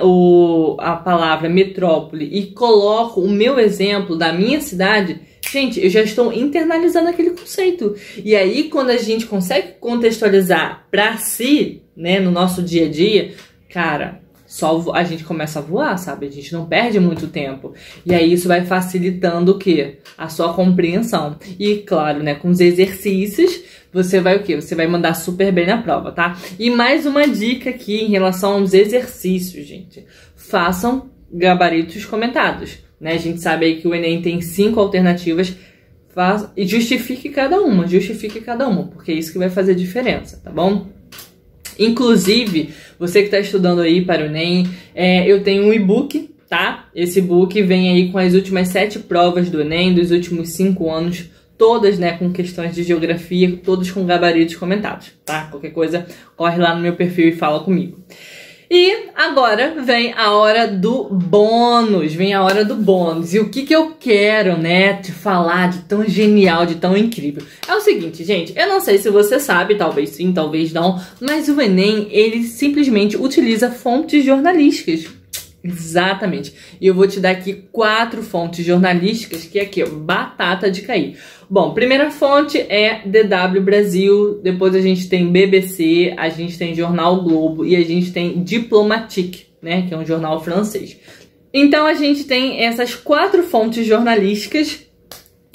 a palavra metrópole e coloco o meu exemplo da minha cidade, gente, eu já estou internalizando aquele conceito. E aí, quando a gente consegue contextualizar para si, né, no nosso dia a dia, cara, a gente começa a voar, sabe? A gente não perde muito tempo. E aí isso vai facilitando o quê? A sua compreensão. E claro, né, com os exercícios, você vai o quê? Você vai mandar super bem na prova, tá? E mais uma dica aqui em relação aos exercícios, gente. Façam gabaritos comentados, né? A gente sabe aí que o Enem tem 5 alternativas. E justifique cada uma, porque é isso que vai fazer diferença, tá bom? Inclusive, você que está estudando aí para o Enem, eu tenho um e-book, tá? Esse e-book vem aí com as últimas 7 provas do Enem, dos últimos 5 anos, todas, né, com questões de geografia, todas com gabaritos comentados, tá? Qualquer coisa, corre lá no meu perfil e fala comigo. E agora vem a hora do bônus, E o que eu quero, né, te falar de tão genial, de tão incrível. É o seguinte, gente, eu não sei se você sabe, talvez sim, talvez não, mas o Enem, ele simplesmente utiliza fontes jornalísticas. Exatamente. E eu vou te dar aqui 4 fontes jornalísticas, que é aqui, ó, batata de cair. Bom, primeira fonte é DW Brasil, depois a gente tem BBC, a gente tem Jornal Globo e a gente tem Diplomatique, né, que é um jornal francês. Então a gente tem essas 4 fontes jornalísticas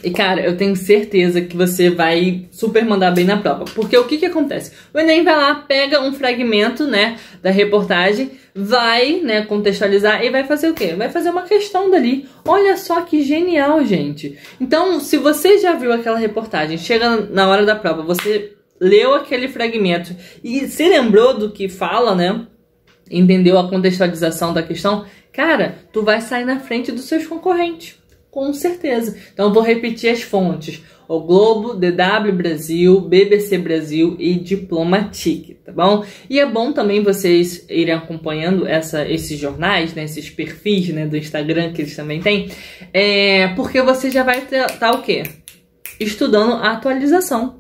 e, cara, eu tenho certeza que você vai super mandar bem na prova. Porque o que acontece? O Enem vai lá, pega um fragmento, né, da reportagem, vai, né, contextualizar e vai fazer o quê? Vai fazer uma questão dali. Olha só que genial, gente. Então, se você já viu aquela reportagem, chega na hora da prova, você leu aquele fragmento e se lembrou do que fala, né, entendeu a contextualização da questão, cara, tu vai sair na frente dos seus concorrentes. Com certeza. Então eu vou repetir as fontes. O Globo, DW Brasil, BBC Brasil e Diplomatique, tá bom? E é bom também vocês irem acompanhando esses jornais, né, esses perfis, né, do Instagram que eles também têm, porque você já vai estar o quê? Estudando a atualização.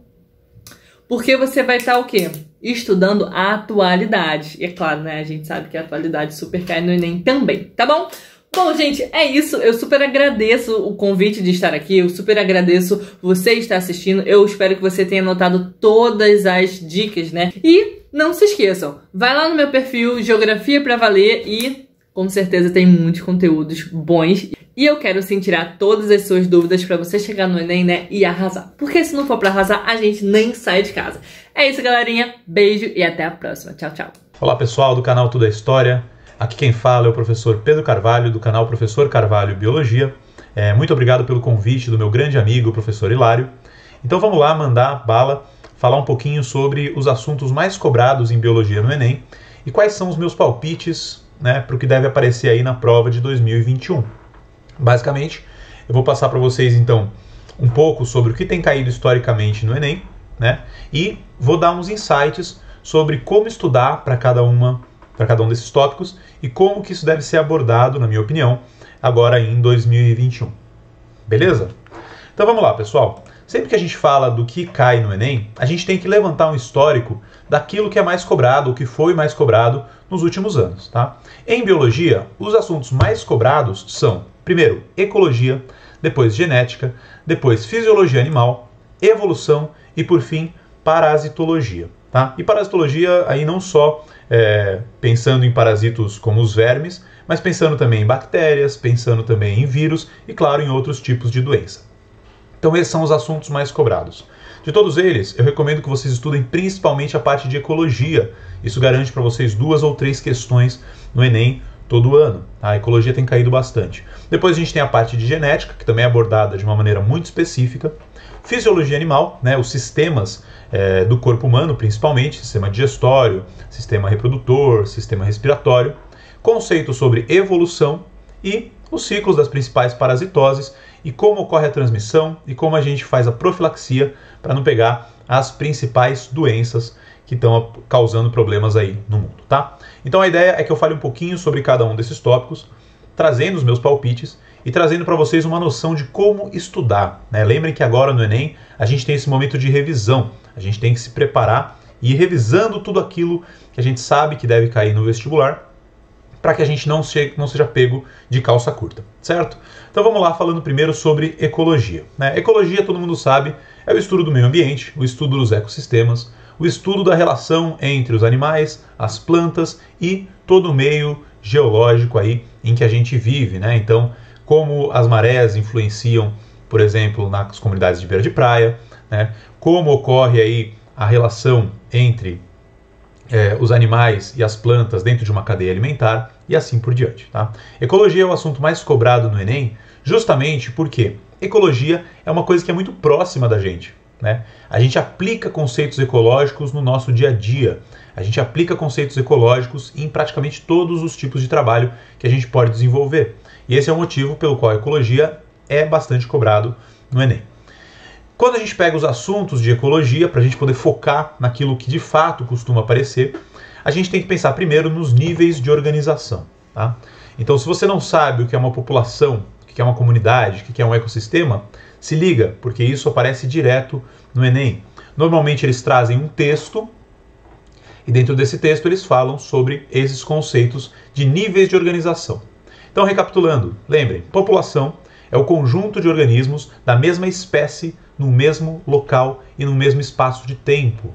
Porque você vai estar o quê? Estudando a atualidade. E é claro, né, a gente sabe que a atualidade super cai no Enem também, tá bom? Bom, gente, é isso. Eu super agradeço o convite de estar aqui. Eu super agradeço você estar assistindo. Eu espero que você tenha anotado todas as dicas, né? E não se esqueçam, vai lá no meu perfil Geografia Pra Valer e com certeza tem muitos conteúdos bons. E eu quero sim tirar todas as suas dúvidas pra você chegar no Enem, né, e arrasar. Porque se não for pra arrasar, a gente nem sai de casa. É isso, galerinha. Beijo e até a próxima. Tchau, tchau. Olá, pessoal do canal Tudo é História. Aqui quem fala é o professor Pedro Carvalho, do canal Professor Carvalho Biologia. Muito obrigado pelo convite do meu grande amigo, o professor Hilário. Então vamos lá, mandar bala, falar um pouquinho sobre os assuntos mais cobrados em Biologia no Enem e quais são os meus palpites, né, para o que deve aparecer aí na prova de 2021. Basicamente, eu vou passar para vocês então um pouco sobre o que tem caído historicamente no Enem, né, e vou dar uns insights sobre como estudar para cada um desses tópicos e como que isso deve ser abordado, na minha opinião, agora em 2021. Beleza? Então vamos lá, pessoal. Sempre que a gente fala do que cai no Enem, a gente tem que levantar um histórico daquilo que é mais cobrado, o que foi mais cobrado nos últimos anos, tá? Em biologia, os assuntos mais cobrados são, primeiro, ecologia, depois genética, depois fisiologia animal, evolução e, por fim, parasitologia, tá? E parasitologia aí não só pensando em parasitos como os vermes, mas pensando também em bactérias, pensando também em vírus e, claro, em outros tipos de doença. Então esses são os assuntos mais cobrados. De todos eles, eu recomendo que vocês estudem principalmente a parte de ecologia. Isso garante para vocês 2 ou 3 questões no Enem todo ano. A ecologia tem caído bastante. Depois a gente tem a parte de genética, que também é abordada de uma maneira muito específica. Fisiologia animal, né, os sistemas do corpo humano, principalmente, sistema digestório, sistema reprodutor, sistema respiratório. Conceito sobre evolução e os ciclos das principais parasitoses e como ocorre a transmissão e como a gente faz a profilaxia para não pegar as principais doenças que estão causando problemas aí no mundo, tá? Então a ideia é que eu fale um pouquinho sobre cada um desses tópicos, trazendo os meus palpites e trazendo para vocês uma noção de como estudar, né? Lembrem que agora no Enem a gente tem esse momento de revisão, a gente tem que se preparar e ir revisando tudo aquilo que a gente sabe que deve cair no vestibular, para que a gente não seja pego de calça curta, certo? Então vamos lá, falando primeiro sobre ecologia, né? Ecologia, todo mundo sabe, é o estudo do meio ambiente, o estudo dos ecossistemas, o estudo da relação entre os animais, as plantas e todo o meio geológico aí em que a gente vive, né? Então, como as marés influenciam, por exemplo, nas comunidades de beira de praia, né? Como ocorre aí a relação entre os animais e as plantas dentro de uma cadeia alimentar e assim por diante, tá? Ecologia é o assunto mais cobrado no Enem, justamente porque ecologia é uma coisa que é muito próxima da gente, né? A gente aplica conceitos ecológicos no nosso dia a dia, a gente aplica conceitos ecológicos em praticamente todos os tipos de trabalho que a gente pode desenvolver. E esse é o motivo pelo qual a ecologia é bastante cobrado no Enem. Quando a gente pega os assuntos de ecologia, para a gente poder focar naquilo que de fato costuma aparecer, a gente tem que pensar primeiro nos níveis de organização, tá? Então, se você não sabe o que é uma população, o que é uma comunidade, o que é um ecossistema, se liga, porque isso aparece direto no Enem. Normalmente eles trazem um texto e dentro desse texto eles falam sobre esses conceitos de níveis de organização. Então, recapitulando, lembrem, população é o conjunto de organismos da mesma espécie no mesmo local e no mesmo espaço de tempo.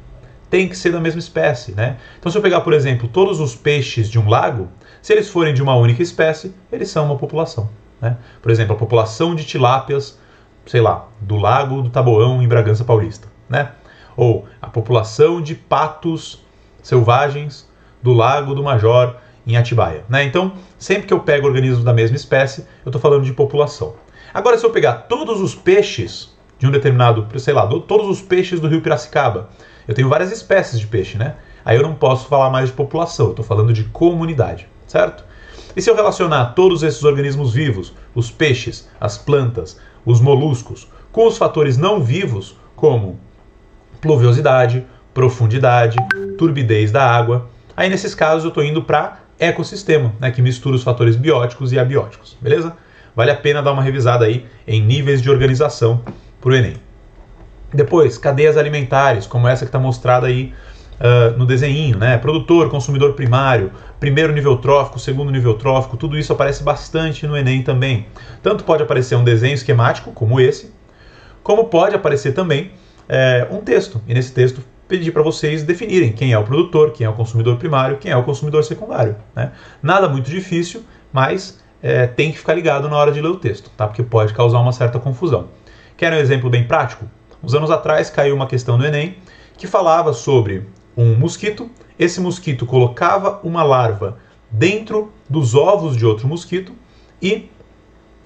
Tem que ser da mesma espécie, né? Então, se eu pegar, por exemplo, todos os peixes de um lago, se eles forem de uma única espécie, eles são uma população, né? Por exemplo, a população de tilápias, sei lá, do Lago do Taboão em Bragança Paulista, né? Ou a população de patos selvagens do Lago do Major em Atibaia, né? Então, sempre que eu pego organismos da mesma espécie, eu estou falando de população. Agora, se eu pegar todos os peixes de um determinado, sei lá, todos os peixes do rio Piracicaba, eu tenho várias espécies de peixe, né? Aí eu não posso falar mais de população, eu estou falando de comunidade, certo? E se eu relacionar todos esses organismos vivos, os peixes, as plantas, os moluscos, com os fatores não vivos, como pluviosidade, profundidade, turbidez da água, aí nesses casos eu estou indo para ecossistema, né, que mistura os fatores bióticos e abióticos, beleza? Vale a pena dar uma revisada aí em níveis de organização para o Enem. Depois, cadeias alimentares, como essa que está mostrada aí no desenho, né? Produtor, consumidor primário, primeiro nível trófico, segundo nível trófico, tudo isso aparece bastante no Enem também. Tanto pode aparecer um desenho esquemático, como esse, como pode aparecer também um texto. E nesse texto pedir para vocês definirem quem é o produtor, quem é o consumidor primário, quem é o consumidor secundário, né? Nada muito difícil, mas tem que ficar ligado na hora de ler o texto, tá? Porque pode causar uma certa confusão. Querem um exemplo bem prático? Uns anos atrás caiu uma questão no Enem que falava sobre um mosquito. Esse mosquito colocava uma larva dentro dos ovos de outro mosquito e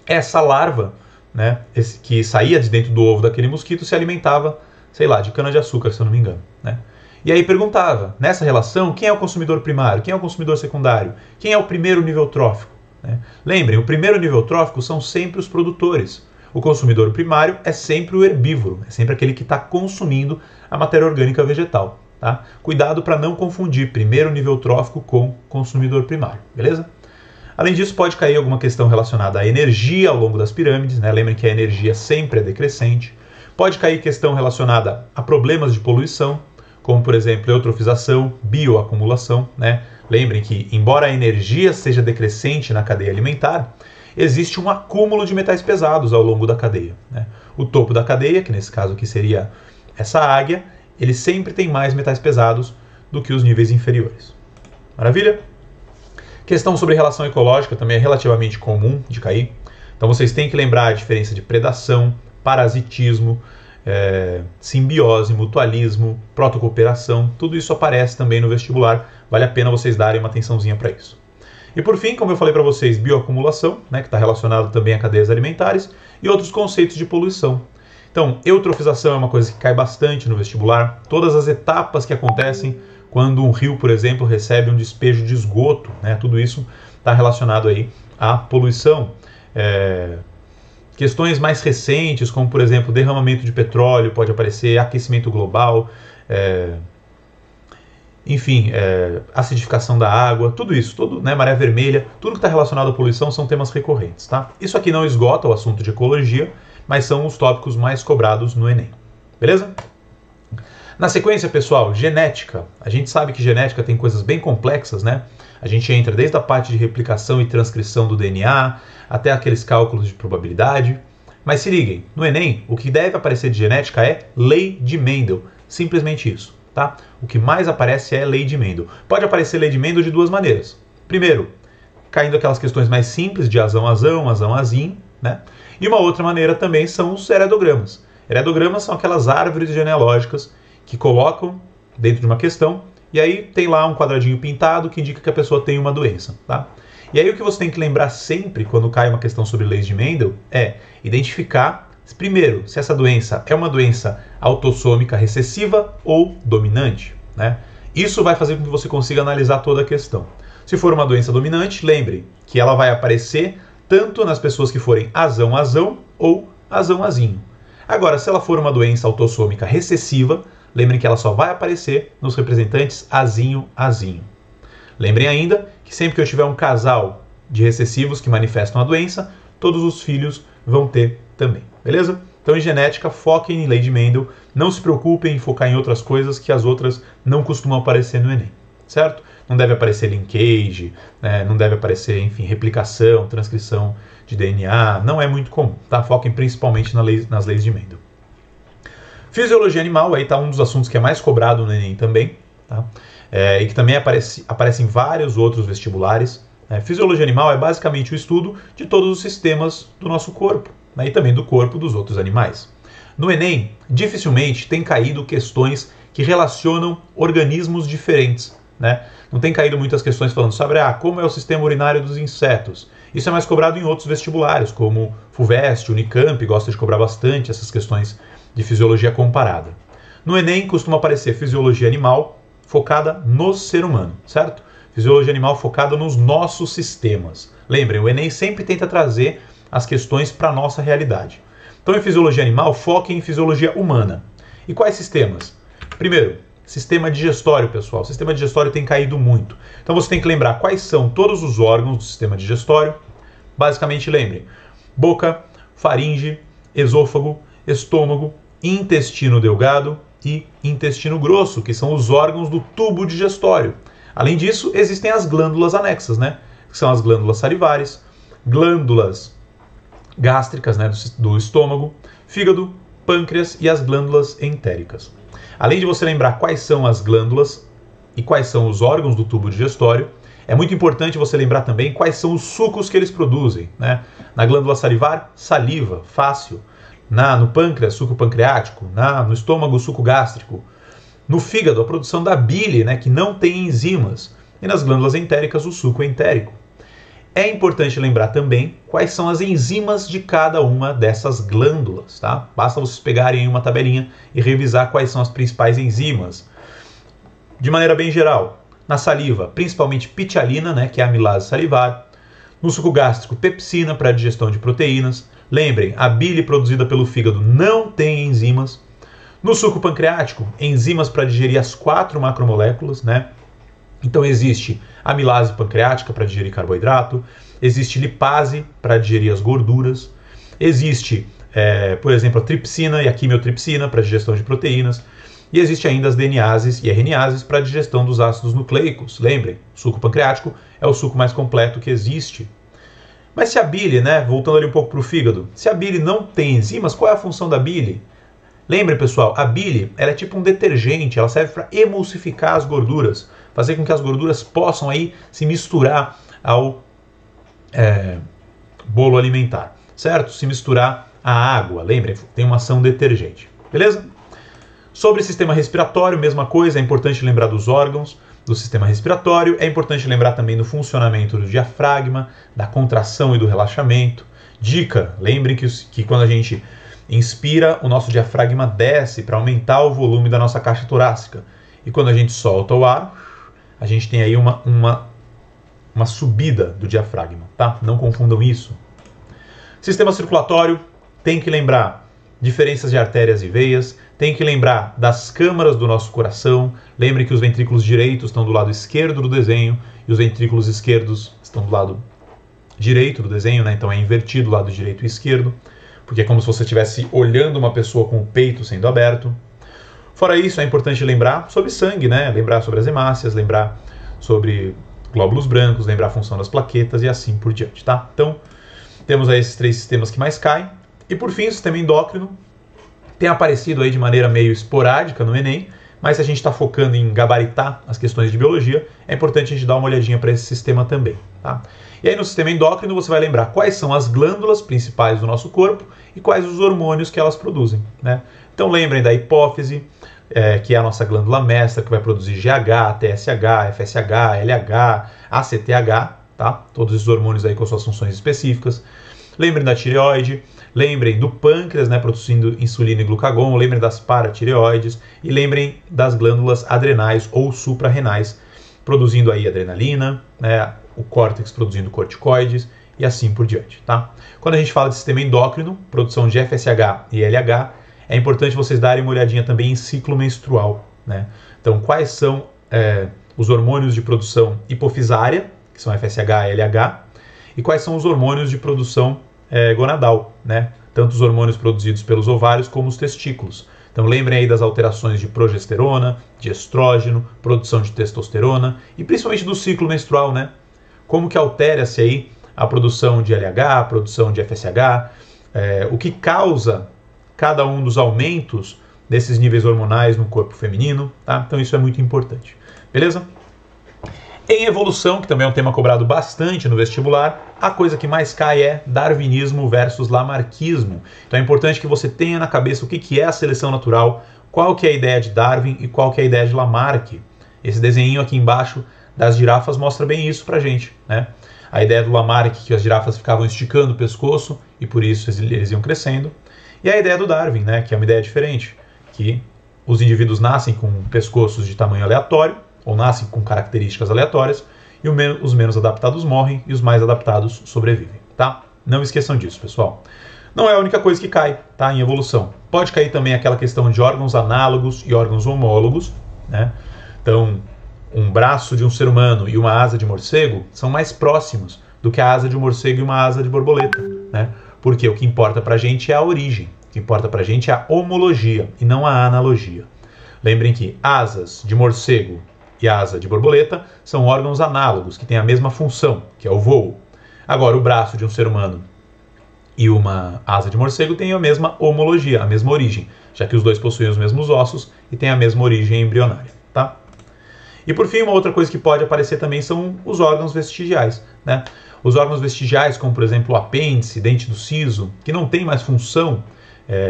essa larva, né, que saía de dentro do ovo daquele mosquito, se alimentava, sei lá, de cana-de-açúcar, se eu não me engano, né? E aí perguntava, nessa relação, quem é o consumidor primário, quem é o consumidor secundário, quem é o primeiro nível trófico, né? Lembrem, o primeiro nível trófico são sempre os produtores. O consumidor primário é sempre o herbívoro, é sempre aquele que está consumindo a matéria orgânica vegetal, tá? Cuidado para não confundir primeiro nível trófico com consumidor primário, beleza? Além disso, pode cair alguma questão relacionada à energia ao longo das pirâmides, né? Lembrem que a energia sempre é decrescente. Pode cair questão relacionada a problemas de poluição, como, por exemplo, eutrofização, bioacumulação, né? Lembrem que, embora a energia seja decrescente na cadeia alimentar, existe um acúmulo de metais pesados ao longo da cadeia, né? O topo da cadeia, que nesse caso aqui seria essa águia, ele sempre tem mais metais pesados do que os níveis inferiores. Maravilha? Questão sobre relação ecológica também é relativamente comum de cair. Então vocês têm que lembrar a diferença de predação, parasitismo, simbiose, mutualismo, protocooperação. Tudo isso aparece também no vestibular. Vale a pena vocês darem uma atençãozinha para isso. E por fim, como eu falei para vocês, bioacumulação, né, que está relacionado também a cadeias alimentares, e outros conceitos de poluição. Então, eutrofização é uma coisa que cai bastante no vestibular. Todas as etapas que acontecem quando um rio, por exemplo, recebe um despejo de esgoto, né, tudo isso está relacionado aí à poluição. Questões mais recentes, como por exemplo, derramamento de petróleo, pode aparecer, aquecimento global, enfim, acidificação da água, tudo isso, tudo, né, maré vermelha, tudo que está relacionado à poluição são temas recorrentes, tá? Isso aqui não esgota o assunto de ecologia, mas são os tópicos mais cobrados no Enem, beleza? Na sequência, pessoal, genética. A gente sabe que genética tem coisas bem complexas, né? A gente entra desde a parte de replicação e transcrição do DNA, até aqueles cálculos de probabilidade. Mas se liguem, no Enem, o que deve aparecer de genética é lei de Mendel, simplesmente isso, tá? O que mais aparece é lei de Mendel. Pode aparecer lei de Mendel de duas maneiras. Primeiro, caindo aquelas questões mais simples de azão, azinho, né? E uma outra maneira também são os heredogramas. Heredogramas são aquelas árvores genealógicas que colocam dentro de uma questão e aí tem lá um quadradinho pintado que indica que a pessoa tem uma doença, tá? E aí o que você tem que lembrar sempre quando cai uma questão sobre leis de Mendel é identificar, primeiro, se essa doença é uma doença autossômica recessiva ou dominante, né? Isso vai fazer com que você consiga analisar toda a questão. Se for uma doença dominante, lembre que ela vai aparecer tanto nas pessoas que forem azão ou azinho. Agora, se ela for uma doença autossômica recessiva, lembrem que ela só vai aparecer nos representantes azinho. Lembrem ainda que sempre que eu tiver um casal de recessivos que manifestam a doença, todos os filhos vão ter também, beleza? Então, em genética, foquem em lei de Mendel, não se preocupem em focar em outras coisas que as outras não costumam aparecer no Enem, certo? Não deve aparecer linkage, né? Não deve aparecer, enfim, replicação, transcrição de DNA, não é muito comum, tá? Foquem principalmente nas leis de Mendel. Fisiologia animal, aí está um dos assuntos que é mais cobrado no Enem também, tá? E que também aparece em vários outros vestibulares. Fisiologia animal é basicamente o estudo de todos os sistemas do nosso corpo, né? E também do corpo dos outros animais. No Enem, dificilmente tem caído questões que relacionam organismos diferentes, né? Não tem caído muitas questões falando sobre como é o sistema urinário dos insetos. Isso é mais cobrado em outros vestibulares, como FUVEST, Unicamp, gosta de cobrar bastante essas questões de fisiologia comparada. No Enem costuma aparecer fisiologia animal focada no ser humano, certo? Fisiologia animal focada nos nossos sistemas. Lembrem, o Enem sempre tenta trazer as questões para a nossa realidade. Então, em fisiologia animal, foquem em fisiologia humana. E quais sistemas? Primeiro, sistema digestório, pessoal. O sistema digestório tem caído muito. Então, você tem que lembrar quais são todos os órgãos do sistema digestório. Basicamente, lembrem: boca, faringe, esôfago, estômago, intestino delgado e intestino grosso, que são os órgãos do tubo digestório. Além disso, existem as glândulas anexas, né? Que são as glândulas salivares, glândulas gástricas, né, do estômago, fígado, pâncreas e as glândulas entéricas. Além de você lembrar quais são as glândulas e quais são os órgãos do tubo digestório, é muito importante você lembrar também quais são os sucos que eles produzem, né? Na glândula salivar, saliva, fácil. No pâncreas, suco pancreático. No estômago, suco gástrico. No fígado, a produção da bile, né, que não tem enzimas. E nas glândulas entéricas, o suco entérico. É importante lembrar também quais são as enzimas de cada uma dessas glândulas, tá? Basta vocês pegarem uma tabelinha e revisar quais são as principais enzimas. De maneira bem geral, na saliva, principalmente pitialina, né, que é a amilase salivar. No suco gástrico, pepsina para a digestão de proteínas. Lembrem, a bile produzida pelo fígado não tem enzimas. No suco pancreático, enzimas para digerir as 4 macromoléculas, né? Então existe amilase pancreática para digerir carboidrato, existe lipase para digerir as gorduras, existe, por exemplo, a tripsina e a quimiotripsina para digestão de proteínas, e existe ainda as DNases e RNases para digestão dos ácidos nucleicos. Lembrem, o suco pancreático é o suco mais completo que existe. Mas se a bile, né, voltando ali um pouco para o fígado, se a bile não tem enzimas, qual é a função da bile? Lembrem, pessoal, a bile ela é tipo um detergente, ela serve para emulsificar as gorduras, fazer com que as gorduras possam aí se misturar ao bolo alimentar, certo? Se misturar à água, lembrem, tem uma ação detergente, beleza? Sobre sistema respiratório, mesma coisa, é importante lembrar dos órgãos do sistema respiratório, é importante lembrar também do funcionamento do diafragma, da contração e do relaxamento. Dica, lembrem que quando a gente inspira, o nosso diafragma desce para aumentar o volume da nossa caixa torácica. E quando a gente solta o ar, a gente tem aí uma subida do diafragma, tá? Não confundam isso. Sistema circulatório, tem que lembrar diferenças de artérias e veias, tem que lembrar das câmaras do nosso coração. Lembre que os ventrículos direitos estão do lado esquerdo do desenho e os ventrículos esquerdos estão do lado direito do desenho, né? Então é invertido o lado direito e esquerdo, porque é como se você estivesse olhando uma pessoa com o peito sendo aberto. Fora isso, é importante lembrar sobre sangue, né? Lembrar sobre as hemácias, lembrar sobre glóbulos brancos, lembrar a função das plaquetas e assim por diante, tá? Então, temos aí esses 3 sistemas que mais caem. E por fim, o sistema endócrino tem aparecido aí de maneira meio esporádica no Enem, mas se a gente está focando em gabaritar as questões de biologia, é importante a gente dar uma olhadinha para esse sistema também. Tá? E aí no sistema endócrino você vai lembrar quais são as glândulas principais do nosso corpo e quais os hormônios que elas produzem. Né? Então lembrem da hipófise, que é a nossa glândula mestra, que vai produzir GH, TSH, FSH, LH, ACTH, tá? Todos esses hormônios aí com suas funções específicas. Lembrem da tireoide, lembrem do pâncreas, né, produzindo insulina e glucagon, lembrem das paratireoides e lembrem das glândulas adrenais ou suprarrenais, produzindo aí adrenalina, né, o córtex produzindo corticoides e assim por diante, tá? Quando a gente fala de sistema endócrino, produção de FSH e LH, é importante vocês darem uma olhadinha também em ciclo menstrual, né? Então, quais são os hormônios de produção hipofisária, que são FSH e LH, e quais são os hormônios de produção gonadal, né? Tanto os hormônios produzidos pelos ovários como os testículos. Então lembrem aí das alterações de progesterona, de estrógeno, produção de testosterona e principalmente do ciclo menstrual, né? Como que altera-se aí a produção de LH, a produção de FSH, o que causa cada um dos aumentos desses níveis hormonais no corpo feminino, tá? Então isso é muito importante, beleza? Em evolução, que também é um tema cobrado bastante no vestibular, a coisa que mais cai é darwinismo versus lamarckismo. Então é importante que você tenha na cabeça o que é a seleção natural, qual que é a ideia de Darwin e qual que é a ideia de Lamarck. Esse desenho aqui embaixo das girafas mostra bem isso pra gente, né? A ideia do Lamarck, que as girafas ficavam esticando o pescoço e por isso eles iam crescendo. E a ideia do Darwin, né, que é uma ideia diferente, que os indivíduos nascem com pescoços de tamanho aleatório, ou nascem com características aleatórias, e os menos adaptados morrem e os mais adaptados sobrevivem, tá? Não esqueçam disso, pessoal. Não é a única coisa que cai, tá, em evolução. Pode cair também aquela questão de órgãos análogos e órgãos homólogos, né? Então, um braço de um ser humano e uma asa de morcego são mais próximos do que a asa de um morcego e uma asa de borboleta, né? Porque o que importa pra gente é a origem, o que importa pra gente é a homologia e não a analogia. Lembrem que asas de morcego e asa de borboleta são órgãos análogos, que têm a mesma função, que é o voo. Agora, o braço de um ser humano e uma asa de morcego têm a mesma homologia, a mesma origem, já que os dois possuem os mesmos ossos e têm a mesma origem embrionária, tá? E por fim, uma outra coisa que pode aparecer também são os órgãos vestigiais, né? Os órgãos vestigiais, como por exemplo o apêndice, dente do siso, que não tem mais função,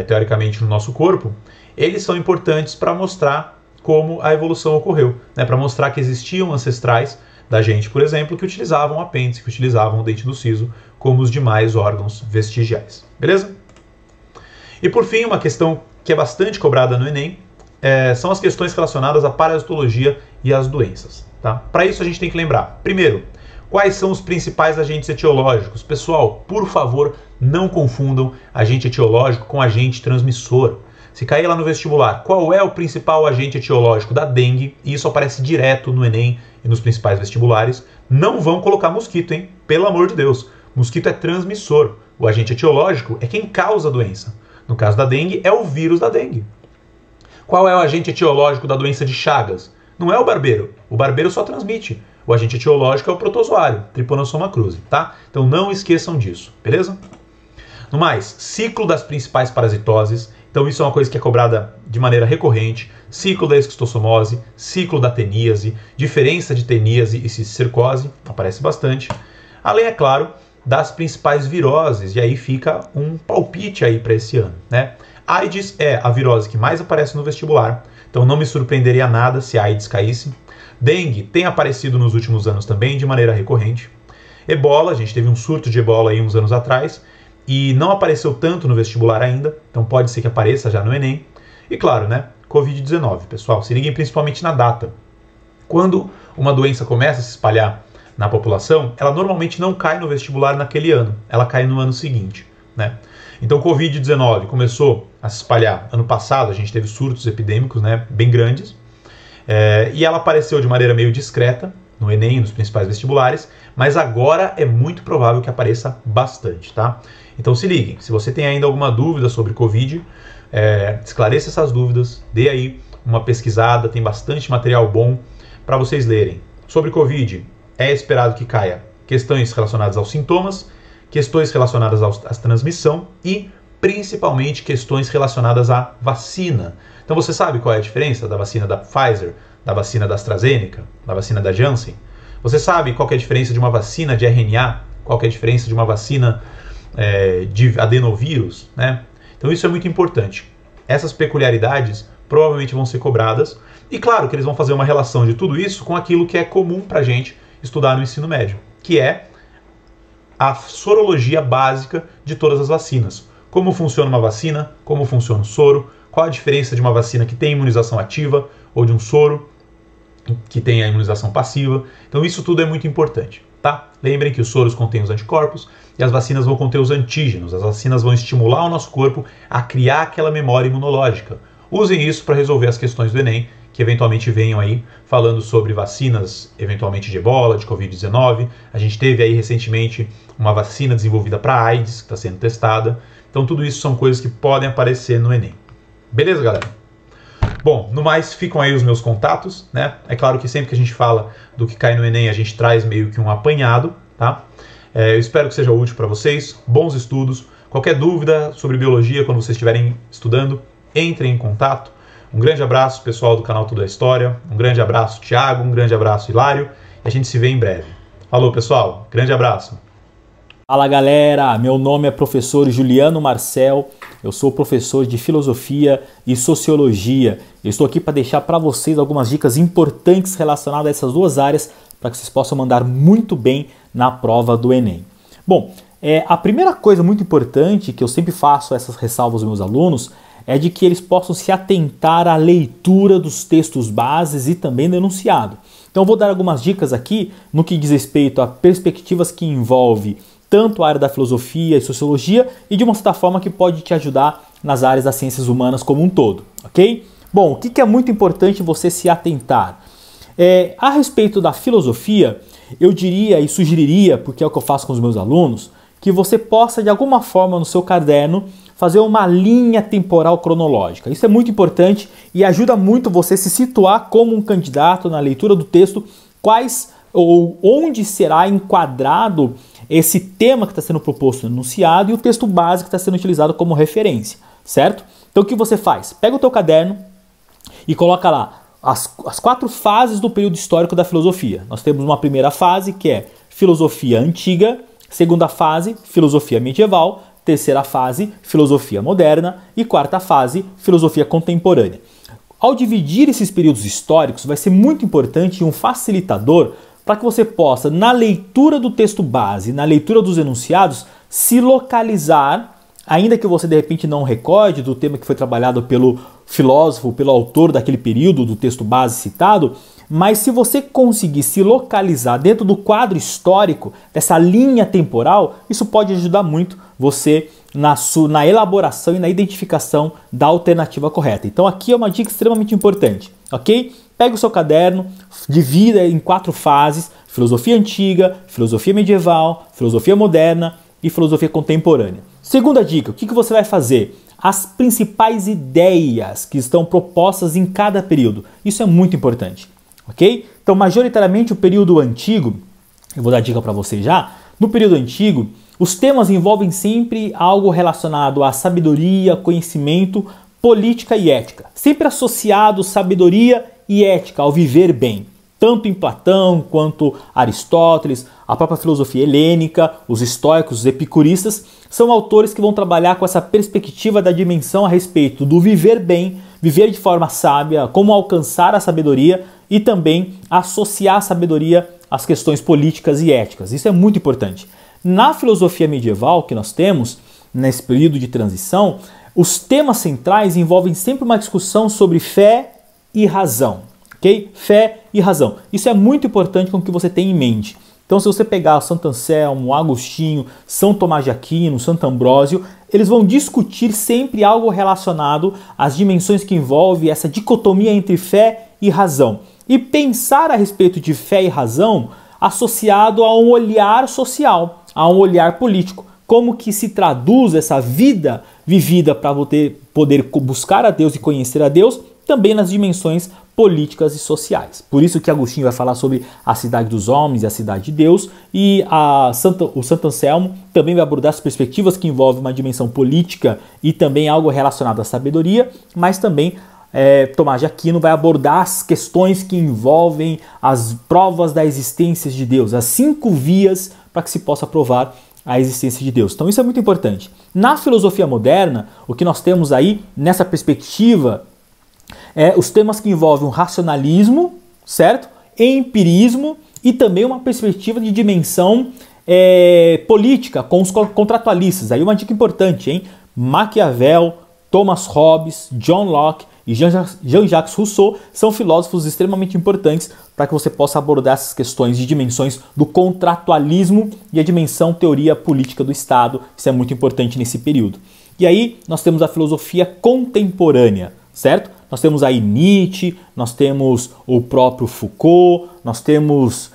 teoricamente, no nosso corpo, eles são importantes para mostrar como a evolução ocorreu, né? Para mostrar que existiam ancestrais da gente, por exemplo, que utilizavam o apêndice, que utilizavam o dente do siso, como os demais órgãos vestigiais. Beleza? E por fim, uma questão que é bastante cobrada no Enem, são as questões relacionadas à parasitologia e às doenças. Tá? Para isso a gente tem que lembrar, primeiro, quais são os principais agentes etiológicos? Pessoal, por favor, não confundam agente etiológico com agente transmissor. Se cair lá no vestibular, qual é o principal agente etiológico da dengue? E isso aparece direto no Enem e nos principais vestibulares. Não vão colocar mosquito, hein? Pelo amor de Deus. Mosquito é transmissor. O agente etiológico é quem causa a doença. No caso da dengue, é o vírus da dengue. Qual é o agente etiológico da doença de Chagas? Não é o barbeiro. O barbeiro só transmite. O agente etiológico é o protozoário, Trypanosoma cruzi, tá? Então não esqueçam disso, beleza? No mais, ciclo das principais parasitoses. Então isso é uma coisa que é cobrada de maneira recorrente. Ciclo da esquistossomose, ciclo da teníase, diferença de teníase e cisticercose, aparece bastante. Além, é claro, das principais viroses, e aí fica um palpite aí para esse ano, né? AIDS é a virose que mais aparece no vestibular, então não me surpreenderia nada se a AIDS caísse. Dengue tem aparecido nos últimos anos também, de maneira recorrente. Ebola, a gente teve um surto de ebola aí uns anos atrás, e não apareceu tanto no vestibular ainda, então pode ser que apareça já no Enem. E claro, né, Covid-19, pessoal, se liguem principalmente na data. Quando uma doença começa a se espalhar na população, ela normalmente não cai no vestibular naquele ano, ela cai no ano seguinte, né? Então Covid-19 começou a se espalhar ano passado, a gente teve surtos epidêmicos, né, bem grandes, e ela apareceu de maneira meio discreta no Enem e nos principais vestibulares, mas agora é muito provável que apareça bastante, tá? Então se liguem, se você tem ainda alguma dúvida sobre Covid, esclareça essas dúvidas, dê aí uma pesquisada, tem bastante material bom para vocês lerem. Sobre Covid, é esperado que caia questões relacionadas aos sintomas, questões relacionadas à transmissão e principalmente questões relacionadas à vacina. Então você sabe qual é a diferença da vacina da Pfizer, da vacina da AstraZeneca, da vacina da Janssen? Você sabe qual que é a diferença de uma vacina de RNA? Qual que é a diferença de uma vacina de adenovírus, né? Então isso é muito importante. Essas peculiaridades provavelmente vão ser cobradas e claro que eles vão fazer uma relação de tudo isso com aquilo que é comum para a gente estudar no ensino médio, que é a sorologia básica de todas as vacinas. Como funciona uma vacina, como funciona o soro, qual a diferença de uma vacina que tem imunização ativa ou de um soro que tem a imunização passiva. Então isso tudo é muito importante, tá? Lembrem que os soros contêm os anticorpos e as vacinas vão conter os antígenos. As vacinas vão estimular o nosso corpo a criar aquela memória imunológica. Usem isso para resolver as questões do Enem, que eventualmente venham aí falando sobre vacinas, eventualmente de ebola, de Covid-19. A gente teve aí recentemente uma vacina desenvolvida para AIDS, que está sendo testada. Então tudo isso são coisas que podem aparecer no Enem. Beleza, galera? Bom, no mais, ficam aí os meus contatos, né? É claro que sempre que a gente fala do que cai no Enem, a gente traz meio que um apanhado, tá? Eu espero que seja útil para vocês, bons estudos. Qualquer dúvida sobre biologia, quando vocês estiverem estudando, entrem em contato. Um grande abraço, pessoal do canal Tudo é História. Um grande abraço, Thiago. Um grande abraço, Hilário. E a gente se vê em breve. Falou, pessoal. Grande abraço. Fala, galera. Meu nome é professor Juliano Marcel. Eu sou professor de Filosofia e Sociologia. Eu estou aqui para deixar para vocês algumas dicas importantes relacionadas a essas duas áreas para que vocês possam mandar muito bem na prova do Enem. Bom, a primeira coisa muito importante que eu sempre faço essas ressalvas aos meus alunos é de que eles possam se atentar à leitura dos textos bases e também do enunciado. Então eu vou dar algumas dicas aqui no que diz respeito a perspectivas que envolvem tanto a área da filosofia e sociologia e de uma certa forma que pode te ajudar nas áreas das ciências humanas como um todo, ok? Bom, o que é muito importante você se atentar? A respeito da filosofia, eu diria e sugeriria, porque é o que eu faço com os meus alunos, que você possa de alguma forma no seu caderno fazer uma linha temporal cronológica. Isso é muito importante e ajuda muito você se situar como um candidato na leitura do texto, quais ou onde será enquadrado esse tema que está sendo proposto no enunciado e o texto base que está sendo utilizado como referência, certo? Então o que você faz? Pega o teu caderno e coloca lá as 4 fases do período histórico da filosofia. Nós temos uma primeira fase que é filosofia antiga, segunda fase, filosofia medieval, terceira fase, filosofia moderna e quarta fase, filosofia contemporânea. Ao dividir esses períodos históricos, vai ser muito importante e um facilitador para que você possa, na leitura do texto base, na leitura dos enunciados, se localizar, ainda que você de repente não recorde do tema que foi trabalhado pelo filósofo, pelo autor daquele período do texto base citado, mas se você conseguir se localizar dentro do quadro histórico, dessa linha temporal, isso pode ajudar muito você na elaboração e na identificação da alternativa correta. Então aqui é uma dica extremamente importante, ok? Pega o seu caderno, divida em 4 fases: filosofia antiga, filosofia medieval, filosofia moderna e filosofia contemporânea. Segunda dica, o que você vai fazer? As principais ideias que estão propostas em cada período. Isso é muito importante, ok? Então, majoritariamente o período antigo, eu vou dar dica para você já, no período antigo, os temas envolvem sempre algo relacionado à sabedoria, conhecimento, política e ética. Sempre associado sabedoria e ética ao viver bem. Tanto em Platão quanto Aristóteles, a própria filosofia helênica, os estoicos, os epicuristas, são autores que vão trabalhar com essa perspectiva da dimensão a respeito do viver bem, viver de forma sábia, como alcançar a sabedoria e também associar a sabedoria às questões políticas e éticas. Isso é muito importante. Na filosofia medieval que nós temos, nesse período de transição, os temas centrais envolvem sempre uma discussão sobre fé e razão, ok? Fé e razão. Isso é muito importante com o que você tem em mente. Então, se você pegar Santo Anselmo, Agostinho, São Tomás de Aquino, Santo Ambrósio, eles vão discutir sempre algo relacionado às dimensões que envolvem essa dicotomia entre fé e razão. E pensar a respeito de fé e razão associado a um olhar social, a um olhar político. Como que se traduz essa vida vivida para poder buscar a Deus e conhecer a Deus também nas dimensões políticas e sociais. Por isso que Agostinho vai falar sobre a cidade dos homens e a cidade de Deus, e o Santo Anselmo também vai abordar as perspectivas que envolvem uma dimensão política e também algo relacionado à sabedoria, mas também Tomás de Aquino vai abordar as questões que envolvem as provas da existência de Deus, as 5 vias para que se possa provar a existência de Deus. Então isso é muito importante. Na filosofia moderna, o que nós temos aí nessa perspectiva os temas que envolvem o racionalismo, certo? Empirismo e também uma perspectiva de dimensão política com os contratualistas. Aí uma dica importante, hein? Maquiavel, Thomas Hobbes, John Locke e Jean-Jacques Rousseau são filósofos extremamente importantes para que você possa abordar essas questões de dimensões do contratualismo e a dimensão teoria política do Estado. Isso é muito importante nesse período. E aí nós temos a filosofia contemporânea, certo? Nós temos aí Nietzsche, nós temos o próprio Foucault, nós temos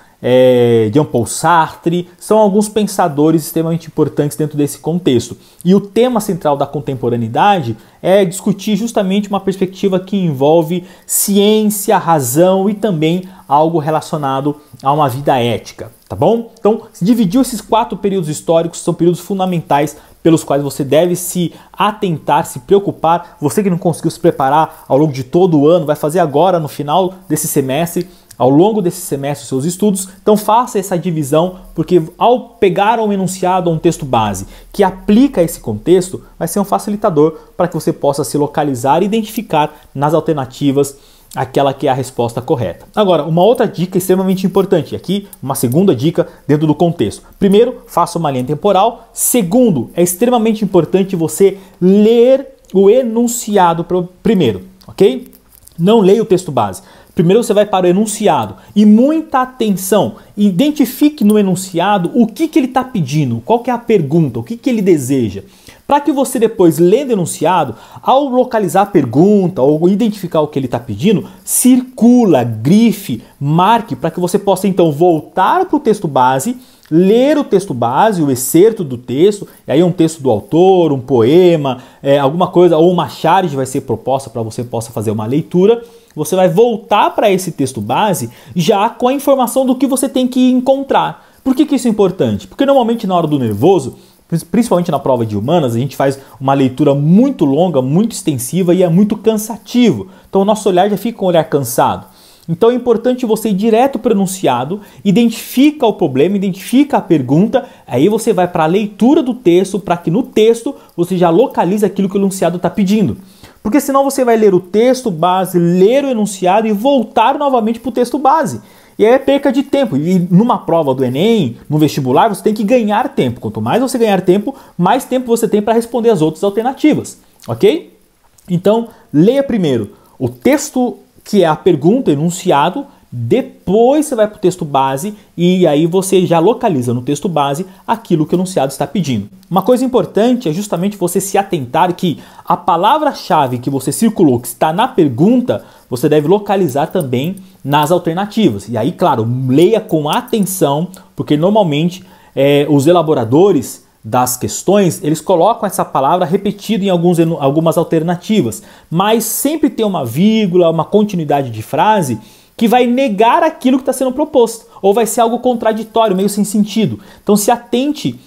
Jean-Paul Sartre, são alguns pensadores extremamente importantes dentro desse contexto. E o tema central da contemporaneidade é discutir justamente uma perspectiva que envolve ciência, razão e também algo relacionado a uma vida ética, tá bom? Então, se dividiu esses 4 períodos históricos, são períodos fundamentais pelos quais você deve se atentar, se preocupar. Você que não conseguiu se preparar ao longo de todo o ano, vai fazer agora no final desse semestre, ao longo desse semestre, os seus estudos. Então faça essa divisão, porque ao pegar um enunciado ou um texto base que aplica esse contexto, vai ser um facilitador para que você possa se localizar e identificar nas alternativas aquela que é a resposta correta. Agora, uma outra dica extremamente importante, aqui uma segunda dica dentro do contexto. Primeiro, faça uma linha temporal. Segundo, é extremamente importante você ler o enunciado primeiro, ok? Não leia o texto base. Primeiro você vai para o enunciado e muita atenção, identifique no enunciado o que ele está pedindo, qual que é a pergunta, o que ele deseja. Para que você depois, lendo o enunciado, ao localizar a pergunta ou identificar o que ele está pedindo, circula, grife, marque, para que você possa então voltar para o texto base, ler o texto base, o excerto do texto, e aí um texto do autor, um poema, alguma coisa, ou uma charge vai ser proposta para você possa fazer uma leitura. Você vai voltar para esse texto base já com a informação do que você tem que encontrar. Por que isso é importante? Porque normalmente na hora do nervoso, principalmente na prova de humanas, a gente faz uma leitura muito longa, muito extensiva e é muito cansativo. Então o nosso olhar já fica com o olhar cansado. Então é importante você ir direto para o enunciado, identifica o problema, identifica a pergunta, aí você vai para a leitura do texto, para que no texto você já localize aquilo que o enunciado está pedindo. Porque senão você vai ler o texto base, ler o enunciado e voltar novamente para o texto base. E aí é perca de tempo. E numa prova do Enem, no vestibular, você tem que ganhar tempo. Quanto mais você ganhar tempo, mais tempo você tem para responder as outras alternativas. Ok? Então, leia primeiro o texto que é a pergunta, enunciado, depois você vai para o texto base e aí você já localiza no texto base aquilo que o enunciado está pedindo. Uma coisa importante é justamente você se atentar que a palavra-chave que você circulou, que está na pergunta, você deve localizar também nas alternativas. E aí, claro, leia com atenção, porque normalmente os elaboradores das questões, eles colocam essa palavra repetida em algumas alternativas, mas sempre tem uma vírgula, uma continuidade de frase que vai negar aquilo que está sendo proposto, ou vai ser algo contraditório, meio sem sentido. Então se atente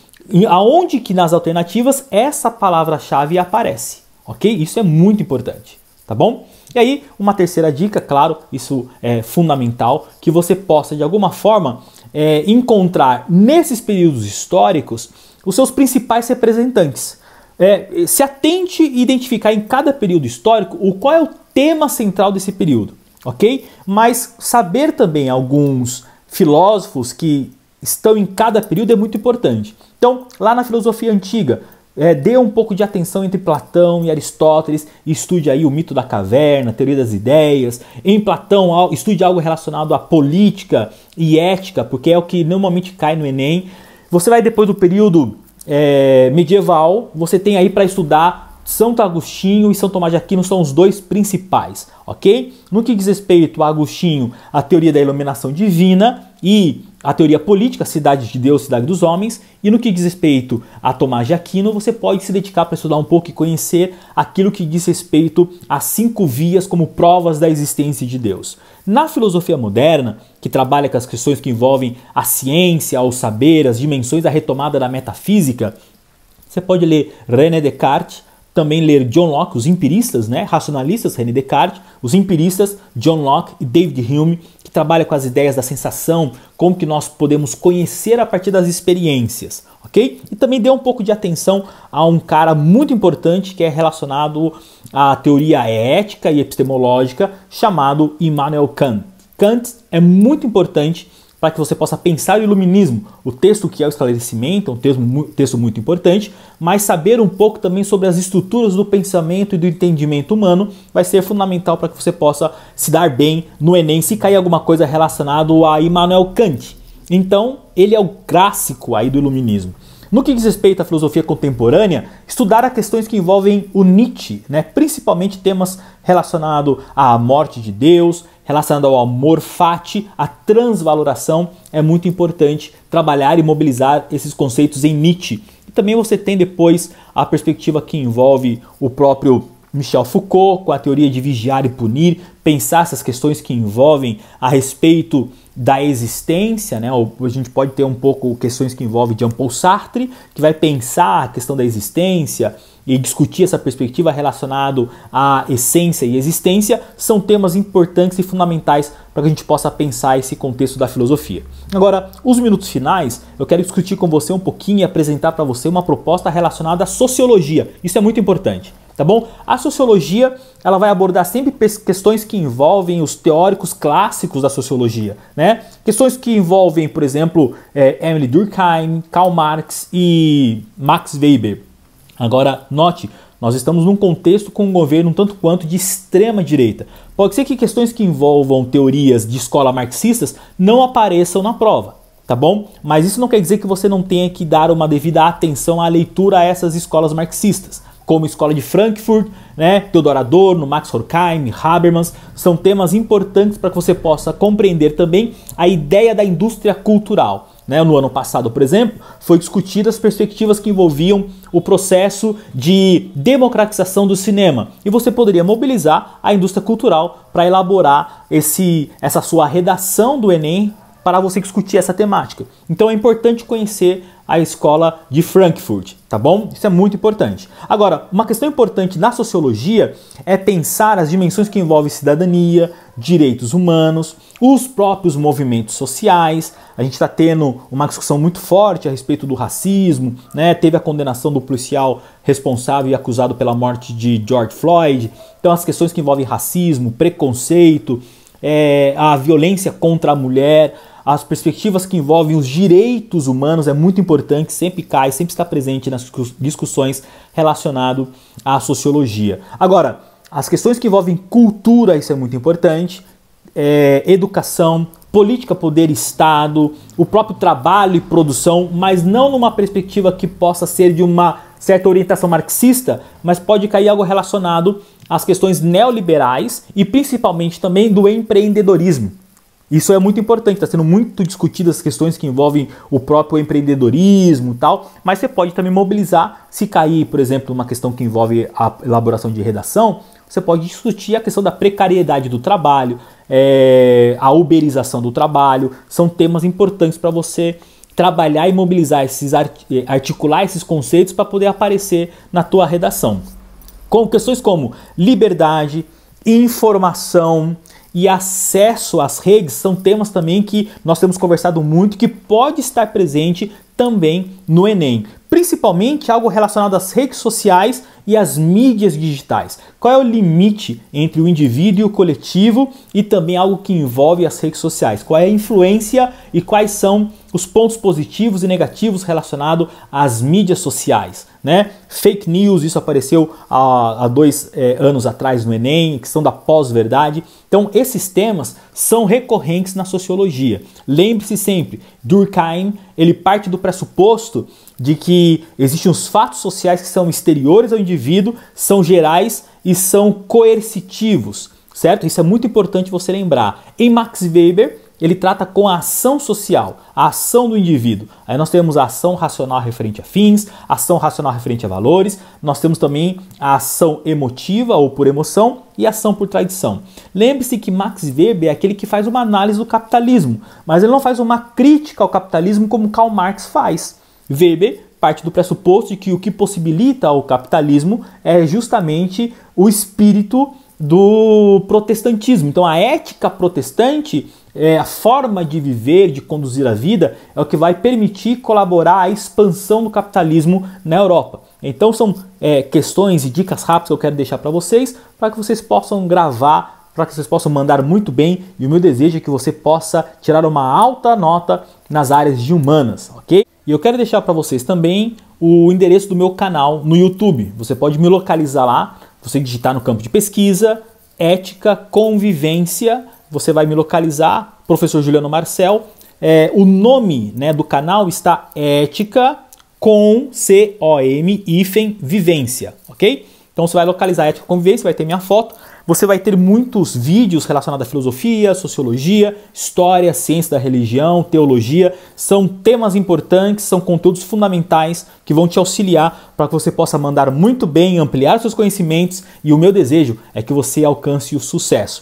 aonde que nas alternativas essa palavra-chave aparece, ok? Isso é muito importante, tá bom? E aí, uma terceira dica, claro, isso é fundamental, que você possa de alguma forma encontrar nesses períodos históricos os seus principais representantes. Se atente e identificar em cada período histórico qual é o tema central desse período, ok? Mas saber também alguns filósofos que estão em cada período é muito importante. Então, lá na filosofia antiga, dê um pouco de atenção entre Platão e Aristóteles, estude aí o mito da caverna, a teoria das ideias. Em Platão, estude algo relacionado à política e ética, porque é o que normalmente cai no Enem. Você vai depois do período medieval, você tem aí para estudar Santo Agostinho e São Tomás de Aquino, são os dois principais, ok? No que diz respeito a Agostinho, a teoria da iluminação divina, e a teoria política, Cidade de Deus, Cidade dos Homens, e no que diz respeito a Tomás de Aquino, você pode se dedicar para estudar um pouco e conhecer aquilo que diz respeito às 5 vias como provas da existência de Deus. Na filosofia moderna, que trabalha com as questões que envolvem a ciência, o saber, as dimensões da retomada da metafísica, você pode ler René Descartes, também ler John Locke, os empiristas, né? Racionalistas, René Descartes, os empiristas, John Locke e David Hume, que trabalham com as ideias da sensação, como que nós podemos conhecer a partir das experiências, ok? E também dê um pouco de atenção a um cara muito importante que é relacionado à teoria ética e epistemológica, chamado Immanuel Kant. Kant é muito importante para que você possa pensar o iluminismo, o texto que é o esclarecimento, é um texto muito importante, mas saber um pouco também sobre as estruturas do pensamento e do entendimento humano vai ser fundamental para que você possa se dar bem no Enem, se cair alguma coisa relacionada a Immanuel Kant. Então, ele é o clássico aí do iluminismo. No que diz respeito à filosofia contemporânea, estudar as questões que envolvem o Nietzsche, né? Principalmente temas relacionados à morte de Deus, relacionado ao amor fati, à transvaloração, é muito importante trabalhar e mobilizar esses conceitos em Nietzsche. E também você tem depois a perspectiva que envolve o próprio Michel Foucault, com a teoria de vigiar e punir, pensar essas questões que envolvem a respeito da existência, né? Ou a gente pode ter um pouco questões que envolvem Jean-Paul Sartre, que vai pensar a questão da existência e discutir essa perspectiva relacionada à essência e existência, são temas importantes e fundamentais para que a gente possa pensar esse contexto da filosofia. Agora, os minutos finais, eu quero discutir com você um pouquinho e apresentar para você uma proposta relacionada à sociologia. Isso é muito importante, tá bom? A sociologia, ela vai abordar sempre questões que envolvem os teóricos clássicos da sociologia, né? Questões que envolvem, por exemplo, Emile Durkheim, Karl Marx e Max Weber. Agora, note, nós estamos num contexto com um governo um tanto quanto de extrema direita. Pode ser que questões que envolvam teorias de escola marxistas não apareçam na prova, tá bom? Mas isso não quer dizer que você não tenha que dar uma devida atenção à leitura a essas escolas marxistas, como a Escola de Frankfurt, né, Theodor Adorno, Max Horkheim, Habermas, são temas importantes para que você possa compreender também a ideia da indústria cultural. No ano passado, por exemplo, foi discutida as perspectivas que envolviam o processo de democratização do cinema. E você poderia mobilizar a indústria cultural para elaborar essa sua redação do Enem para você discutir essa temática. Então é importante conhecer a escola de Frankfurt, tá bom? Isso é muito importante. Agora, uma questão importante na sociologia é pensar as dimensões que envolvem cidadania, direitos humanos, os próprios movimentos sociais. A gente está tendo uma discussão muito forte a respeito do racismo, né? Teve a condenação do policial responsável e acusado pela morte de George Floyd. Então as questões que envolvem racismo, preconceito, a violência contra a mulher, as perspectivas que envolvem os direitos humanos é muito importante, sempre está presente nas discussões relacionadas à sociologia. Agora, as questões que envolvem cultura, isso é muito importante, educação, política, poder, Estado, o próprio trabalho e produção, mas não numa perspectiva que possa ser de uma certa orientação marxista, mas pode cair algo relacionado às questões neoliberais e principalmente também do empreendedorismo. Isso é muito importante, está sendo muito discutidas as questões que envolvem o próprio empreendedorismo e tal, mas você pode também mobilizar, se cair, por exemplo, uma questão que envolve a elaboração de redação, você pode discutir a questão da precariedade do trabalho, a uberização do trabalho, são temas importantes para você trabalhar e mobilizar, articular esses conceitos para poder aparecer na tua redação. Com questões como liberdade, informação e acesso às redes são temas também que nós temos conversado muito, que pode estar presente também no Enem. Principalmente algo relacionado às redes sociais e às mídias digitais. Qual é o limite entre o indivíduo e o coletivo e também algo que envolve as redes sociais? Qual é a influência e quais são os pontos positivos e negativos relacionados às mídias sociais, né? Fake news, isso apareceu há 2 anos atrás no Enem, questão da pós-verdade. Então esses temas são recorrentes na sociologia. Lembre-se sempre, Durkheim, ele parte do pressuposto de que existem os fatos sociais que são exteriores ao indivíduo, são gerais e são coercitivos, certo? Isso é muito importante você lembrar. Em Max Weber, ele trata com a ação social, a ação do indivíduo. Aí nós temos a ação racional referente a fins, a ação racional referente a valores, nós temos também a ação emotiva ou por emoção e a ação por tradição. Lembre-se que Max Weber é aquele que faz uma análise do capitalismo, mas ele não faz uma crítica ao capitalismo como Karl Marx faz. Weber parte do pressuposto de que o que possibilita o capitalismo é justamente o espírito do protestantismo. Então a ética protestante, a forma de viver, de conduzir a vida, é o que vai permitir colaborar à expansão do capitalismo na Europa. Então são questões e dicas rápidas que eu quero deixar para vocês vocês possam gravar, para que vocês possam mandar muito bem, e o meu desejo é que você possa tirar uma alta nota nas áreas de humanas, ok? E eu quero deixar para vocês também o endereço do meu canal no YouTube. Você pode me localizar lá, você digitar no campo de pesquisa, ética, convivência, você vai me localizar, professor Juliano Marcel. O nome, né, do canal está Ética com vivência, ok? Então você vai localizar Ética com Convivência, vai ter minha foto. Você vai ter muitos vídeos relacionados à filosofia, sociologia, história, ciência da religião, teologia. São temas importantes, são conteúdos fundamentais que vão te auxiliar para que você possa mandar muito bem, ampliar seus conhecimentos, e o meu desejo é que você alcance o sucesso.